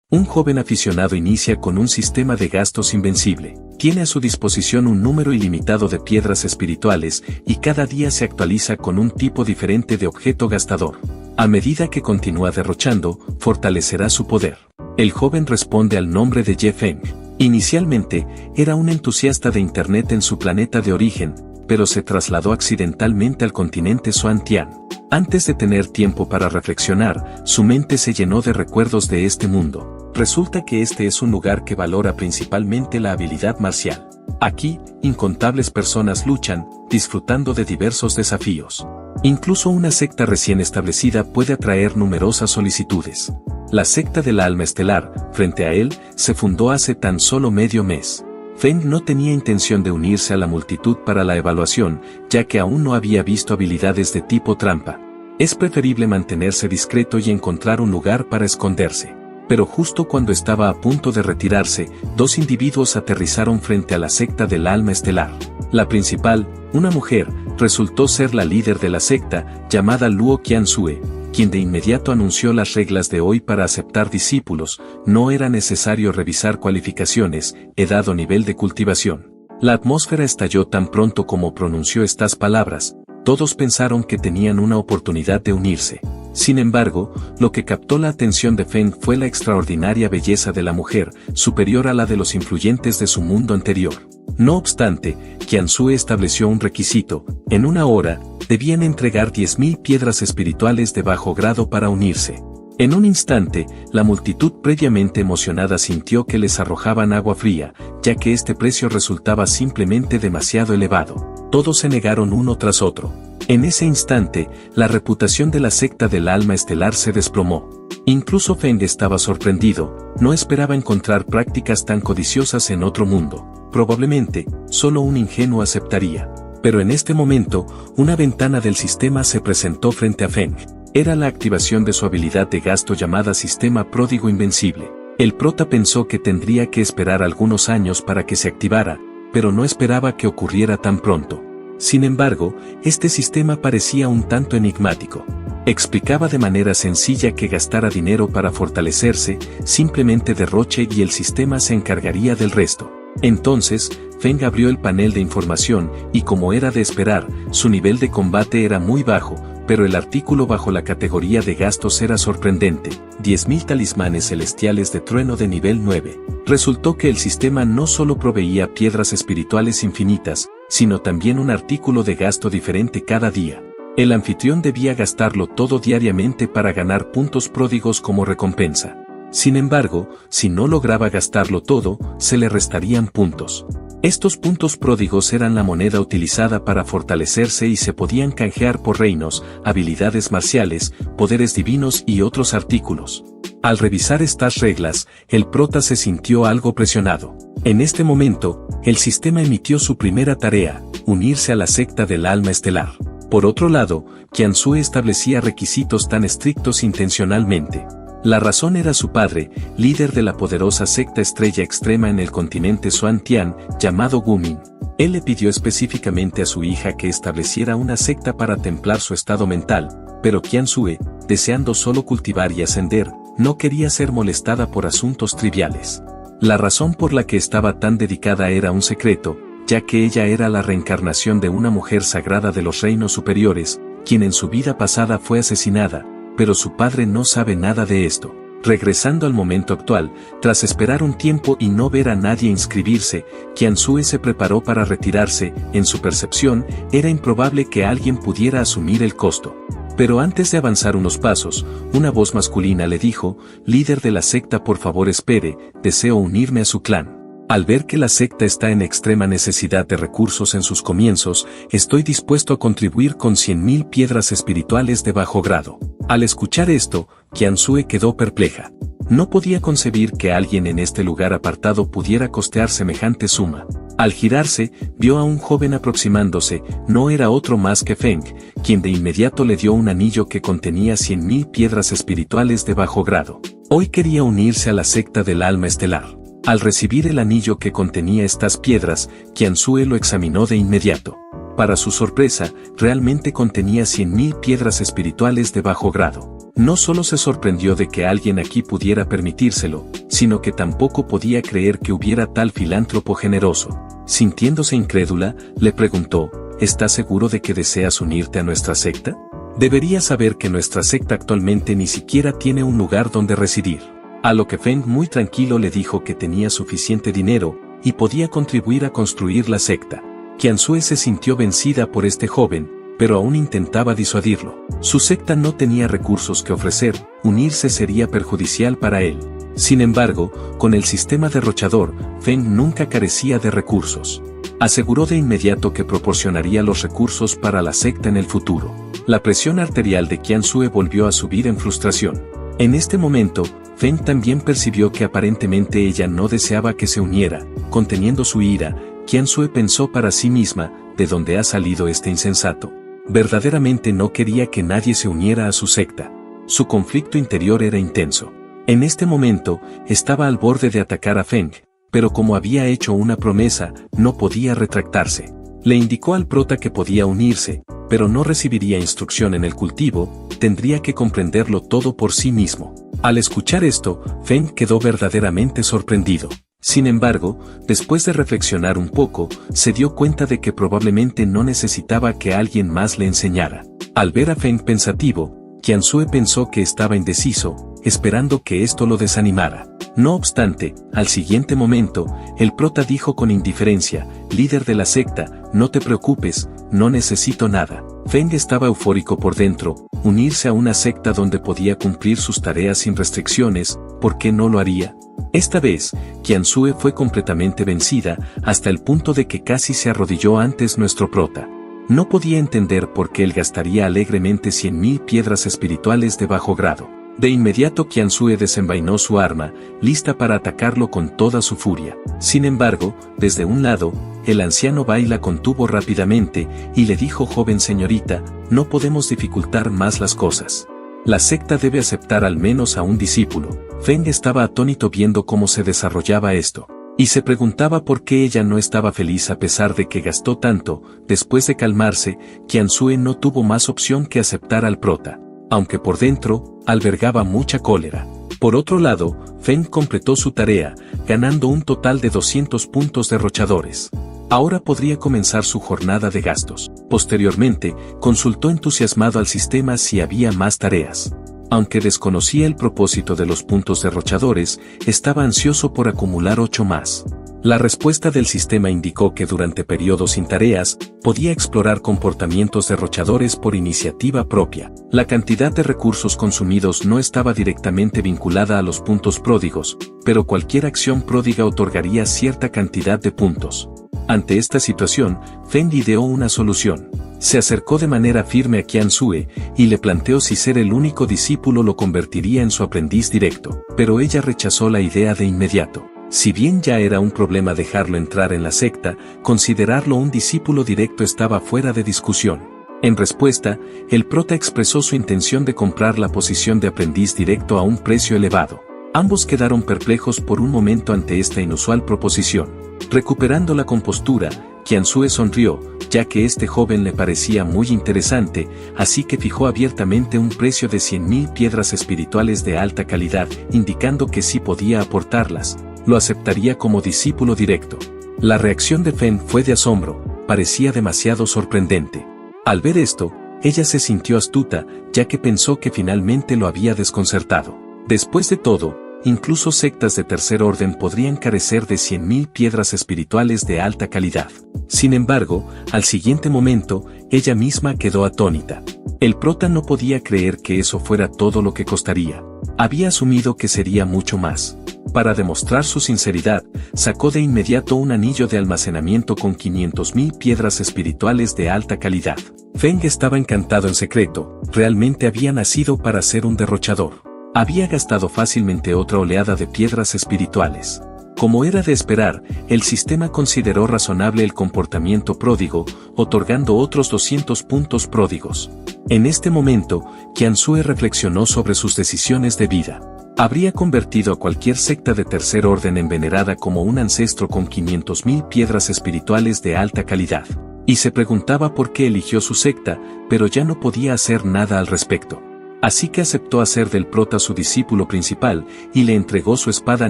Un joven aficionado inicia con un sistema de gastos invencible. Tiene a su disposición un número ilimitado de piedras espirituales y cada día se actualiza con un tipo diferente de objeto gastador. A medida que continúa derrochando, fortalecerá su poder. El joven responde al nombre de Ye Feng. Inicialmente, era un entusiasta de Internet en su planeta de origen, pero se trasladó accidentalmente al continente Xuantian. Antes de tener tiempo para reflexionar, su mente se llenó de recuerdos de este mundo. Resulta que este es un lugar que valora principalmente la habilidad marcial. Aquí, incontables personas luchan, disfrutando de diversos desafíos. Incluso una secta recién establecida puede atraer numerosas solicitudes. La secta del alma estelar, frente a él, se fundó hace tan solo medio mes. Feng no tenía intención de unirse a la multitud para la evaluación, ya que aún no había visto habilidades de tipo trampa. Es preferible mantenerse discreto y encontrar un lugar para esconderse. Pero justo cuando estaba a punto de retirarse, dos individuos aterrizaron frente a la secta del alma estelar. La principal, una mujer, resultó ser la líder de la secta, llamada Luo Qianzue, quien de inmediato anunció las reglas de hoy para aceptar discípulos. No era necesario revisar cualificaciones, edad o nivel de cultivación. La atmósfera estalló tan pronto como pronunció estas palabras. Todos pensaron que tenían una oportunidad de unirse. Sin embargo, lo que captó la atención de Feng fue la extraordinaria belleza de la mujer, superior a la de los influyentes de su mundo anterior. No obstante, Qianzue estableció un requisito: en una hora, debían entregar 10.000 piedras espirituales de bajo grado para unirse. En un instante, la multitud previamente emocionada sintió que les arrojaban agua fría, ya que este precio resultaba simplemente demasiado elevado. Todos se negaron uno tras otro. En ese instante, la reputación de la secta del alma estelar se desplomó. Incluso Feng estaba sorprendido, no esperaba encontrar prácticas tan codiciosas en otro mundo. Probablemente, solo un ingenuo aceptaría. Pero en este momento, una ventana del sistema se presentó frente a Feng. Era la activación de su habilidad de gasto llamada Sistema Pródigo Invencible. El prota pensó que tendría que esperar algunos años para que se activara, pero no esperaba que ocurriera tan pronto. Sin embargo, este sistema parecía un tanto enigmático. Explicaba de manera sencilla que gastara dinero para fortalecerse, simplemente derroche y el sistema se encargaría del resto. Entonces, Feng abrió el panel de información y, como era de esperar, su nivel de combate era muy bajo, pero el artículo bajo la categoría de gastos era sorprendente: 10.000 talismanes celestiales de trueno de nivel 9. Resultó que el sistema no solo proveía piedras espirituales infinitas, sino también un artículo de gasto diferente cada día. El anfitrión debía gastarlo todo diariamente para ganar puntos pródigos como recompensa. Sin embargo, si no lograba gastarlo todo, se le restarían puntos. Estos puntos pródigos eran la moneda utilizada para fortalecerse y se podían canjear por reinos, habilidades marciales, poderes divinos y otros artículos. Al revisar estas reglas, el prota se sintió algo presionado. En este momento, el sistema emitió su primera tarea: unirse a la secta del alma estelar. Por otro lado, Qianzue establecía requisitos tan estrictos intencionalmente. La razón era su padre, líder de la poderosa secta Estrella Extrema en el continente Xuantian, llamado Gumin. Él le pidió específicamente a su hija que estableciera una secta para templar su estado mental, pero Qianzue, deseando solo cultivar y ascender, no quería ser molestada por asuntos triviales. La razón por la que estaba tan dedicada era un secreto, ya que ella era la reencarnación de una mujer sagrada de los reinos superiores, quien en su vida pasada fue asesinada, pero su padre no sabe nada de esto. Regresando al momento actual, tras esperar un tiempo y no ver a nadie inscribirse, Qianzue se preparó para retirarse. En su percepción, era improbable que alguien pudiera asumir el costo. Pero antes de avanzar unos pasos, una voz masculina le dijo: líder de la secta, por favor espere, deseo unirme a su clan. Al ver que la secta está en extrema necesidad de recursos en sus comienzos, estoy dispuesto a contribuir con 100.000 piedras espirituales de bajo grado. Al escuchar esto, Qianzue quedó perpleja. No podía concebir que alguien en este lugar apartado pudiera costear semejante suma. Al girarse, vio a un joven aproximándose. No era otro más que Feng, quien de inmediato le dio un anillo que contenía 100.000 piedras espirituales de bajo grado. Hoy quería unirse a la secta del alma estelar. Al recibir el anillo que contenía estas piedras, Qianzue lo examinó de inmediato. Para su sorpresa, realmente contenía 100.000 piedras espirituales de bajo grado. No solo se sorprendió de que alguien aquí pudiera permitírselo, sino que tampoco podía creer que hubiera tal filántropo generoso. Sintiéndose incrédula, le preguntó, ¿estás seguro de que deseas unirte a nuestra secta? Deberías saber que nuestra secta actualmente ni siquiera tiene un lugar donde residir. A lo que Feng muy tranquilo le dijo que tenía suficiente dinero y podía contribuir a construir la secta. Qianzhue se sintió vencida por este joven, pero aún intentaba disuadirlo. Su secta no tenía recursos que ofrecer, unirse sería perjudicial para él. Sin embargo, con el sistema derrochador, Feng nunca carecía de recursos. Aseguró de inmediato que proporcionaría los recursos para la secta en el futuro. La presión arterial de Qianzhue volvió a subir en frustración. En este momento, Feng también percibió que aparentemente ella no deseaba que se uniera. Conteniendo su ira, Qianzhue pensó para sí misma, ¿de dónde ha salido este insensato? Verdaderamente no quería que nadie se uniera a su secta. Su conflicto interior era intenso. En este momento, estaba al borde de atacar a Feng, pero como había hecho una promesa, no podía retractarse. Le indicó al prota que podía unirse, pero no recibiría instrucción en el cultivo, tendría que comprenderlo todo por sí mismo. Al escuchar esto, Feng quedó verdaderamente sorprendido. Sin embargo, después de reflexionar un poco, se dio cuenta de que probablemente no necesitaba que alguien más le enseñara. Al ver a Feng pensativo, Qianzhue pensó que estaba indeciso, esperando que esto lo desanimara. No obstante, al siguiente momento, el prota dijo con indiferencia, líder de la secta, no te preocupes, no necesito nada. Feng estaba eufórico por dentro, unirse a una secta donde podía cumplir sus tareas sin restricciones, ¿por qué no lo haría? Esta vez, Qianzhue fue completamente vencida, hasta el punto de que casi se arrodilló antes nuestro prota. No podía entender por qué él gastaría alegremente 100.000 piedras espirituales de bajo grado. De inmediato Qianzhue desenvainó su arma, lista para atacarlo con toda su furia. Sin embargo, desde un lado, el anciano Bai la contuvo rápidamente, y le dijo: joven señorita, no podemos dificultar más las cosas. La secta debe aceptar al menos a un discípulo. Feng estaba atónito viendo cómo se desarrollaba esto, y se preguntaba por qué ella no estaba feliz a pesar de que gastó tanto. Después de calmarse, Qianzhue no tuvo más opción que aceptar al prota, aunque por dentro, albergaba mucha cólera. Por otro lado, Feng completó su tarea, ganando un total de 200 puntos derrochadores. Ahora podría comenzar su jornada de gastos. Posteriormente, consultó entusiasmado al sistema si había más tareas. Aunque desconocía el propósito de los puntos derrochadores, estaba ansioso por acumular 8 más. La respuesta del sistema indicó que durante periodos sin tareas, podía explorar comportamientos derrochadores por iniciativa propia. La cantidad de recursos consumidos no estaba directamente vinculada a los puntos pródigos, pero cualquier acción pródiga otorgaría cierta cantidad de puntos. Ante esta situación, Feng ideó una solución. Se acercó de manera firme a Qianzhue y le planteó si ser el único discípulo lo convertiría en su aprendiz directo, pero ella rechazó la idea de inmediato. Si bien ya era un problema dejarlo entrar en la secta, considerarlo un discípulo directo estaba fuera de discusión. En respuesta, el prota expresó su intención de comprar la posición de aprendiz directo a un precio elevado. Ambos quedaron perplejos por un momento ante esta inusual proposición. Recuperando la compostura, Qianzhue sonrió, ya que este joven le parecía muy interesante, así que fijó abiertamente un precio de 100.000 piedras espirituales de alta calidad, indicando que si podía aportarlas, lo aceptaría como discípulo directo. La reacción de Feng fue de asombro, parecía demasiado sorprendente. Al ver esto, ella se sintió astuta, ya que pensó que finalmente lo había desconcertado. Después de todo, incluso sectas de tercer orden podrían carecer de 100.000 piedras espirituales de alta calidad. Sin embargo, al siguiente momento, ella misma quedó atónita. El prota no podía creer que eso fuera todo lo que costaría. Había asumido que sería mucho más. Para demostrar su sinceridad, sacó de inmediato un anillo de almacenamiento con 500.000 piedras espirituales de alta calidad. Feng estaba encantado en secreto, realmente había nacido para ser un derrochador. Había gastado fácilmente otra oleada de piedras espirituales. Como era de esperar, el sistema consideró razonable el comportamiento pródigo, otorgando otros 200 puntos pródigos. En este momento, Qianzhue reflexionó sobre sus decisiones de vida. Habría convertido a cualquier secta de tercer orden en venerada como un ancestro con 500.000 piedras espirituales de alta calidad. Y se preguntaba por qué eligió su secta, pero ya no podía hacer nada al respecto. Así que aceptó hacer del prota su discípulo principal y le entregó su espada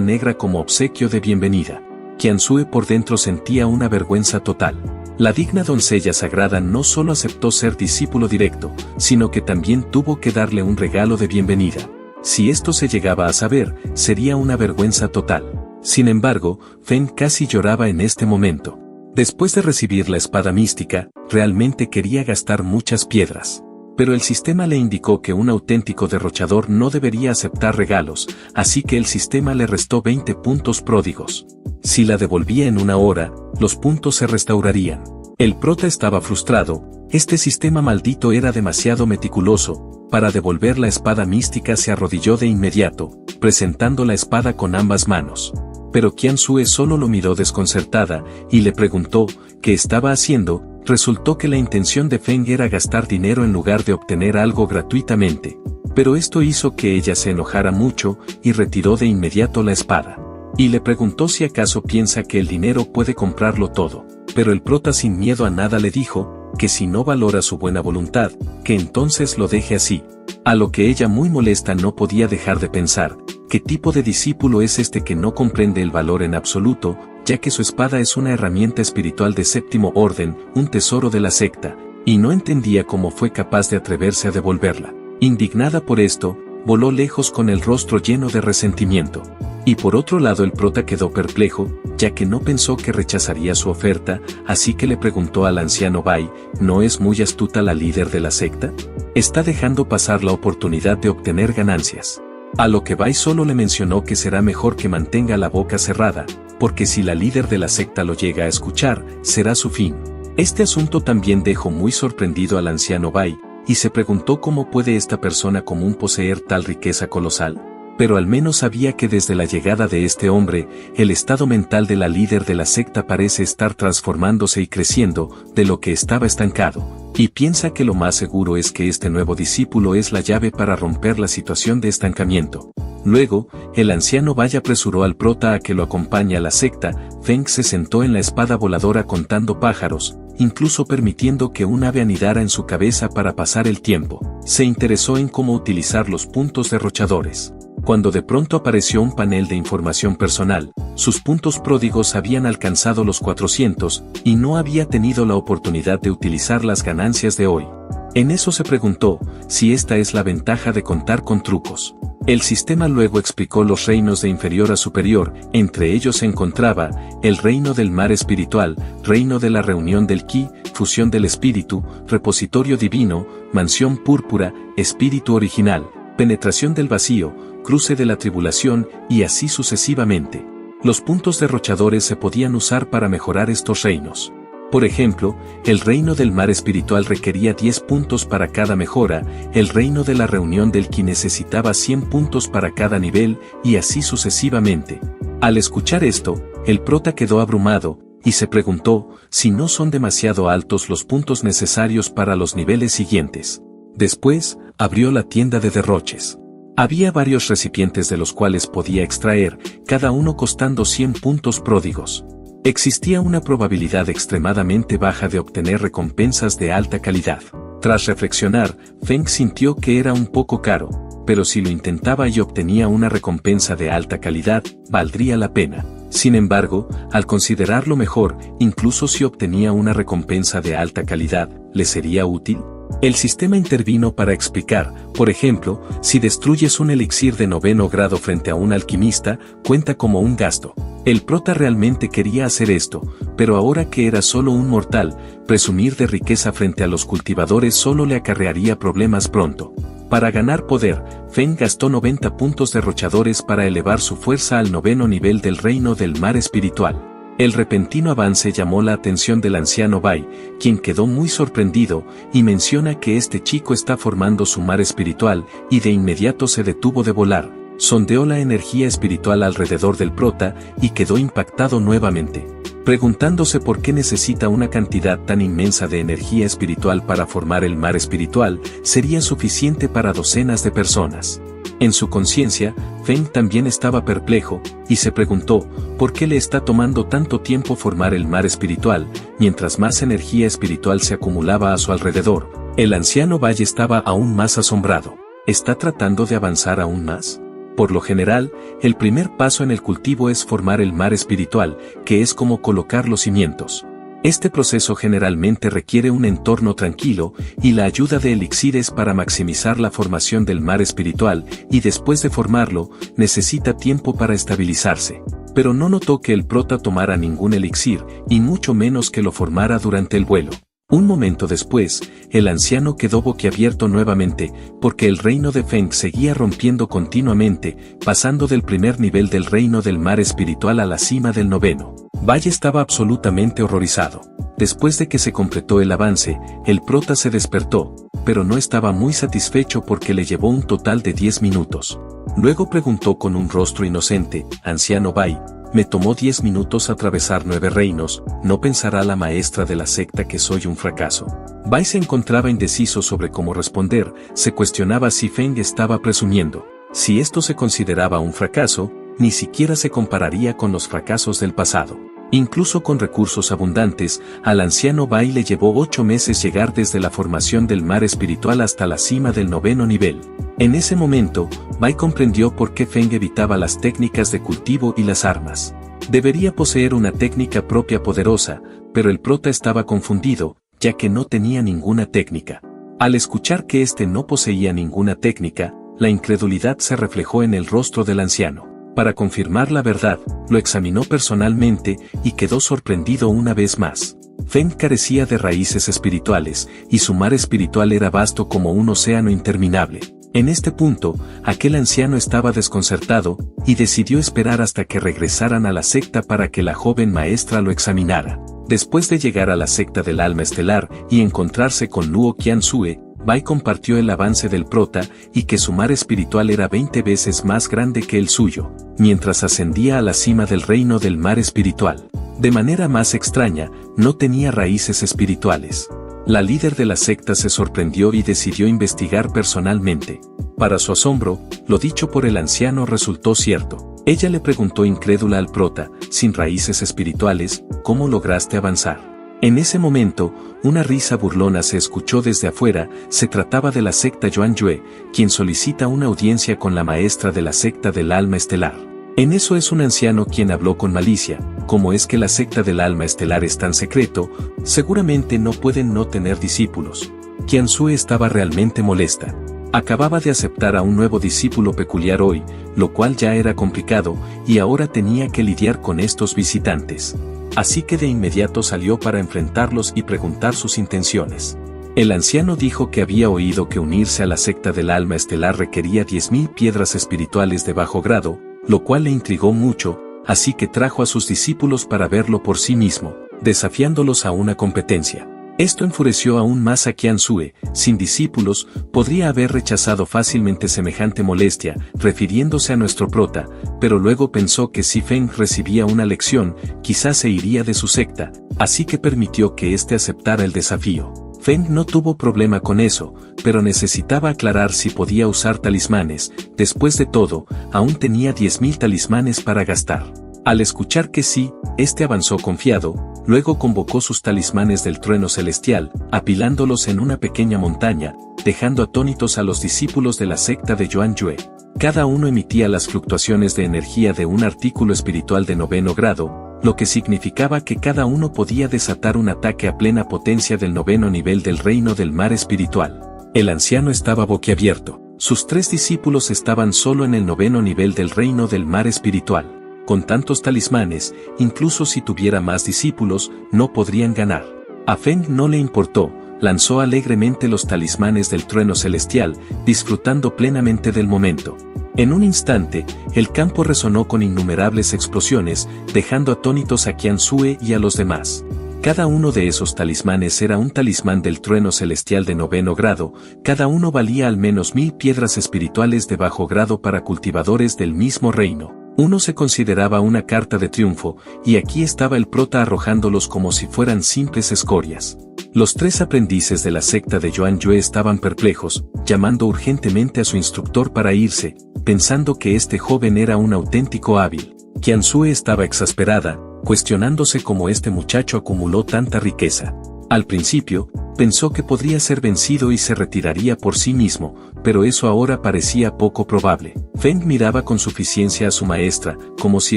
negra como obsequio de bienvenida. Qianzhue por dentro sentía una vergüenza total. La digna doncella sagrada no solo aceptó ser discípulo directo, sino que también tuvo que darle un regalo de bienvenida. Si esto se llegaba a saber, sería una vergüenza total. Sin embargo, Feng casi lloraba en este momento. Después de recibir la espada mística, realmente quería gastar muchas piedras. Pero el sistema le indicó que un auténtico derrochador no debería aceptar regalos, así que el sistema le restó 20 puntos pródigos. Si la devolvía en una hora, los puntos se restaurarían. El prota estaba frustrado, este sistema maldito era demasiado meticuloso. Para devolver la espada mística se arrodilló de inmediato, presentando la espada con ambas manos. Pero Qianzhue solo lo miró desconcertada, y le preguntó, ¿qué estaba haciendo? Resultó que la intención de Feng era gastar dinero en lugar de obtener algo gratuitamente. Pero esto hizo que ella se enojara mucho, y retiró de inmediato la espada. Y le preguntó si acaso piensa que el dinero puede comprarlo todo. Pero el prota sin miedo a nada le dijo, que si no valora su buena voluntad, que entonces lo deje así. A lo que ella muy molesta no podía dejar de pensar, ¿qué tipo de discípulo es este que no comprende el valor en absoluto, ya que su espada es una herramienta espiritual de séptimo orden, un tesoro de la secta, y no entendía cómo fue capaz de atreverse a devolverla? Indignada por esto, voló lejos con el rostro lleno de resentimiento. Y por otro lado el prota quedó perplejo, ya que no pensó que rechazaría su oferta, así que le preguntó al anciano Bai, ¿no es muy astuta la líder de la secta? Está dejando pasar la oportunidad de obtener ganancias. A lo que Bai solo le mencionó que será mejor que mantenga la boca cerrada, porque si la líder de la secta lo llega a escuchar, será su fin. Este asunto también dejó muy sorprendido al anciano Bai, y se preguntó cómo puede esta persona común poseer tal riqueza colosal. Pero al menos sabía que desde la llegada de este hombre, el estado mental de la líder de la secta parece estar transformándose y creciendo, de lo que estaba estancado, y piensa que lo más seguro es que este nuevo discípulo es la llave para romper la situación de estancamiento. Luego, el anciano Bai apresuró al prota a que lo acompañe a la secta. Feng se sentó en la espada voladora contando pájaros, incluso permitiendo que un ave anidara en su cabeza para pasar el tiempo. Se interesó en cómo utilizar los puntos derrochadores. Cuando de pronto apareció un panel de información personal, sus puntos pródigos habían alcanzado los 400, y no había tenido la oportunidad de utilizar las ganancias de hoy. En eso se preguntó, si esta es la ventaja de contar con trucos. El sistema luego explicó los reinos de inferior a superior, entre ellos se encontraba, el reino del mar espiritual, reino de la reunión del Qi, fusión del espíritu, repositorio divino, mansión púrpura, espíritu original, penetración del vacío, cruce de la tribulación, y así sucesivamente. Los puntos derrochadores se podían usar para mejorar estos reinos. Por ejemplo, el reino del mar espiritual requería 10 puntos para cada mejora, el reino de la reunión del Qi necesitaba 100 puntos para cada nivel, y así sucesivamente. Al escuchar esto, el prota quedó abrumado, y se preguntó, si no son demasiado altos los puntos necesarios para los niveles siguientes. Después, abrió la tienda de derroches. Había varios recipientes de los cuales podía extraer, cada uno costando 100 puntos pródigos. Existía una probabilidad extremadamente baja de obtener recompensas de alta calidad. Tras reflexionar, Feng sintió que era un poco caro, pero si lo intentaba y obtenía una recompensa de alta calidad, valdría la pena. Sin embargo, al considerarlo mejor, incluso si obtenía una recompensa de alta calidad, ¿le sería útil? El sistema intervino para explicar, por ejemplo, si destruyes un elixir de 9º grado frente a un alquimista, cuenta como un gasto. El prota realmente quería hacer esto, pero ahora que era solo un mortal, presumir de riqueza frente a los cultivadores solo le acarrearía problemas pronto. Para ganar poder, Feng gastó 90 puntos derrochadores para elevar su fuerza al 9º nivel del reino del mar espiritual. El repentino avance llamó la atención del anciano Bai, quien quedó muy sorprendido, y menciona que este chico está formando su mar espiritual, y de inmediato se detuvo de volar, sondeó la energía espiritual alrededor del prota, y quedó impactado nuevamente, preguntándose por qué necesita una cantidad tan inmensa de energía espiritual para formar el mar espiritual, sería suficiente para docenas de personas. En su conciencia, Feng también estaba perplejo, y se preguntó, ¿por qué le está tomando tanto tiempo formar el mar espiritual? Mientras más energía espiritual se acumulaba a su alrededor, el anciano Bai estaba aún más asombrado. ¿Está tratando de avanzar aún más? Por lo general, el primer paso en el cultivo es formar el mar espiritual, que es como colocar los cimientos. Este proceso generalmente requiere un entorno tranquilo y la ayuda de elixires para maximizar la formación del mar espiritual, y después de formarlo, necesita tiempo para estabilizarse. Pero no notó que el prota tomara ningún elixir, y mucho menos que lo formara durante el vuelo. Un momento después, el anciano quedó boquiabierto nuevamente, porque el reino de Feng seguía rompiendo continuamente, pasando del primer nivel del reino del mar espiritual a la cima del noveno. Bai estaba absolutamente horrorizado. Después de que se completó el avance, el prota se despertó, pero no estaba muy satisfecho porque le llevó un total de 10 minutos. Luego preguntó con un rostro inocente: «Anciano Bai, me tomó 10 minutos atravesar 9 reinos, ¿no pensará la maestra de la secta que soy un fracaso?». Bai se encontraba indeciso sobre cómo responder, se cuestionaba si Feng estaba presumiendo. Si esto se consideraba un fracaso, ni siquiera se compararía con los fracasos del pasado. Incluso con recursos abundantes, al anciano Bai le llevó 8 meses llegar desde la formación del mar espiritual hasta la cima del noveno nivel. En ese momento, Bai comprendió por qué Feng evitaba las técnicas de cultivo y las armas. Debería poseer una técnica propia poderosa, pero el prota estaba confundido, ya que no tenía ninguna técnica. Al escuchar que éste no poseía ninguna técnica, la incredulidad se reflejó en el rostro del anciano. Para confirmar la verdad, lo examinó personalmente y quedó sorprendido una vez más. Feng carecía de raíces espirituales, y su mar espiritual era vasto como un océano interminable. En este punto, aquel anciano estaba desconcertado, y decidió esperar hasta que regresaran a la secta para que la joven maestra lo examinara. Después de llegar a la secta del alma estelar y encontrarse con Luo Qiansue, Bai compartió el avance del prota y que su mar espiritual era 20 veces más grande que el suyo, mientras ascendía a la cima del reino del mar espiritual. De manera más extraña, no tenía raíces espirituales. La líder de la secta se sorprendió y decidió investigar personalmente. Para su asombro, lo dicho por el anciano resultó cierto. Ella le preguntó incrédula al prota: «Sin raíces espirituales, ¿cómo lograste avanzar?». En ese momento, una risa burlona se escuchó desde afuera. Se trataba de la secta Yuanyue, quien solicita una audiencia con la maestra de la secta del alma estelar. En eso es un anciano quien habló con malicia: «¿Cómo es que la secta del alma estelar es tan secreto? Seguramente no pueden no tener discípulos». Qiansue estaba realmente molesta. Acababa de aceptar a un nuevo discípulo peculiar hoy, lo cual ya era complicado, y ahora tenía que lidiar con estos visitantes. Así que de inmediato salió para enfrentarlos y preguntar sus intenciones. El anciano dijo que había oído que unirse a la secta del alma estelar requería 10.000 piedras espirituales de bajo grado, lo cual le intrigó mucho, así que trajo a sus discípulos para verlo por sí mismo, desafiándolos a una competencia. Esto enfureció aún más a Qiansue. Sin discípulos, podría haber rechazado fácilmente semejante molestia, refiriéndose a nuestro prota, pero luego pensó que si Feng recibía una lección, quizás se iría de su secta, así que permitió que éste aceptara el desafío. Feng no tuvo problema con eso, pero necesitaba aclarar si podía usar talismanes. Después de todo, aún tenía 10.000 talismanes para gastar. Al escuchar que sí, este avanzó confiado. Luego convocó sus talismanes del trueno celestial, apilándolos en una pequeña montaña, dejando atónitos a los discípulos de la secta de Yuanyue. Cada uno emitía las fluctuaciones de energía de un artículo espiritual de noveno grado, lo que significaba que cada uno podía desatar un ataque a plena potencia del noveno nivel del reino del mar espiritual. El anciano estaba boquiabierto. Sus 3 discípulos estaban solo en el noveno nivel del reino del mar espiritual. Con tantos talismanes, incluso si tuviera más discípulos, no podrían ganar. A Feng no le importó, lanzó alegremente los talismanes del trueno celestial, disfrutando plenamente del momento. En un instante, el campo resonó con innumerables explosiones, dejando atónitos a Qiansue y a los demás. Cada uno de esos talismanes era un talismán del trueno celestial de noveno grado, cada uno valía al menos 1.000 piedras espirituales de bajo grado para cultivadores del mismo reino. Uno se consideraba una carta de triunfo, y aquí estaba el prota arrojándolos como si fueran simples escorias. Los 3 aprendices de la secta de Yuanyue estaban perplejos, llamando urgentemente a su instructor para irse, pensando que este joven era un auténtico hábil. Qiansue estaba exasperada, cuestionándose cómo este muchacho acumuló tanta riqueza. Al principio, pensó que podría ser vencido y se retiraría por sí mismo, pero eso ahora parecía poco probable. Feng miraba con suficiencia a su maestra, como si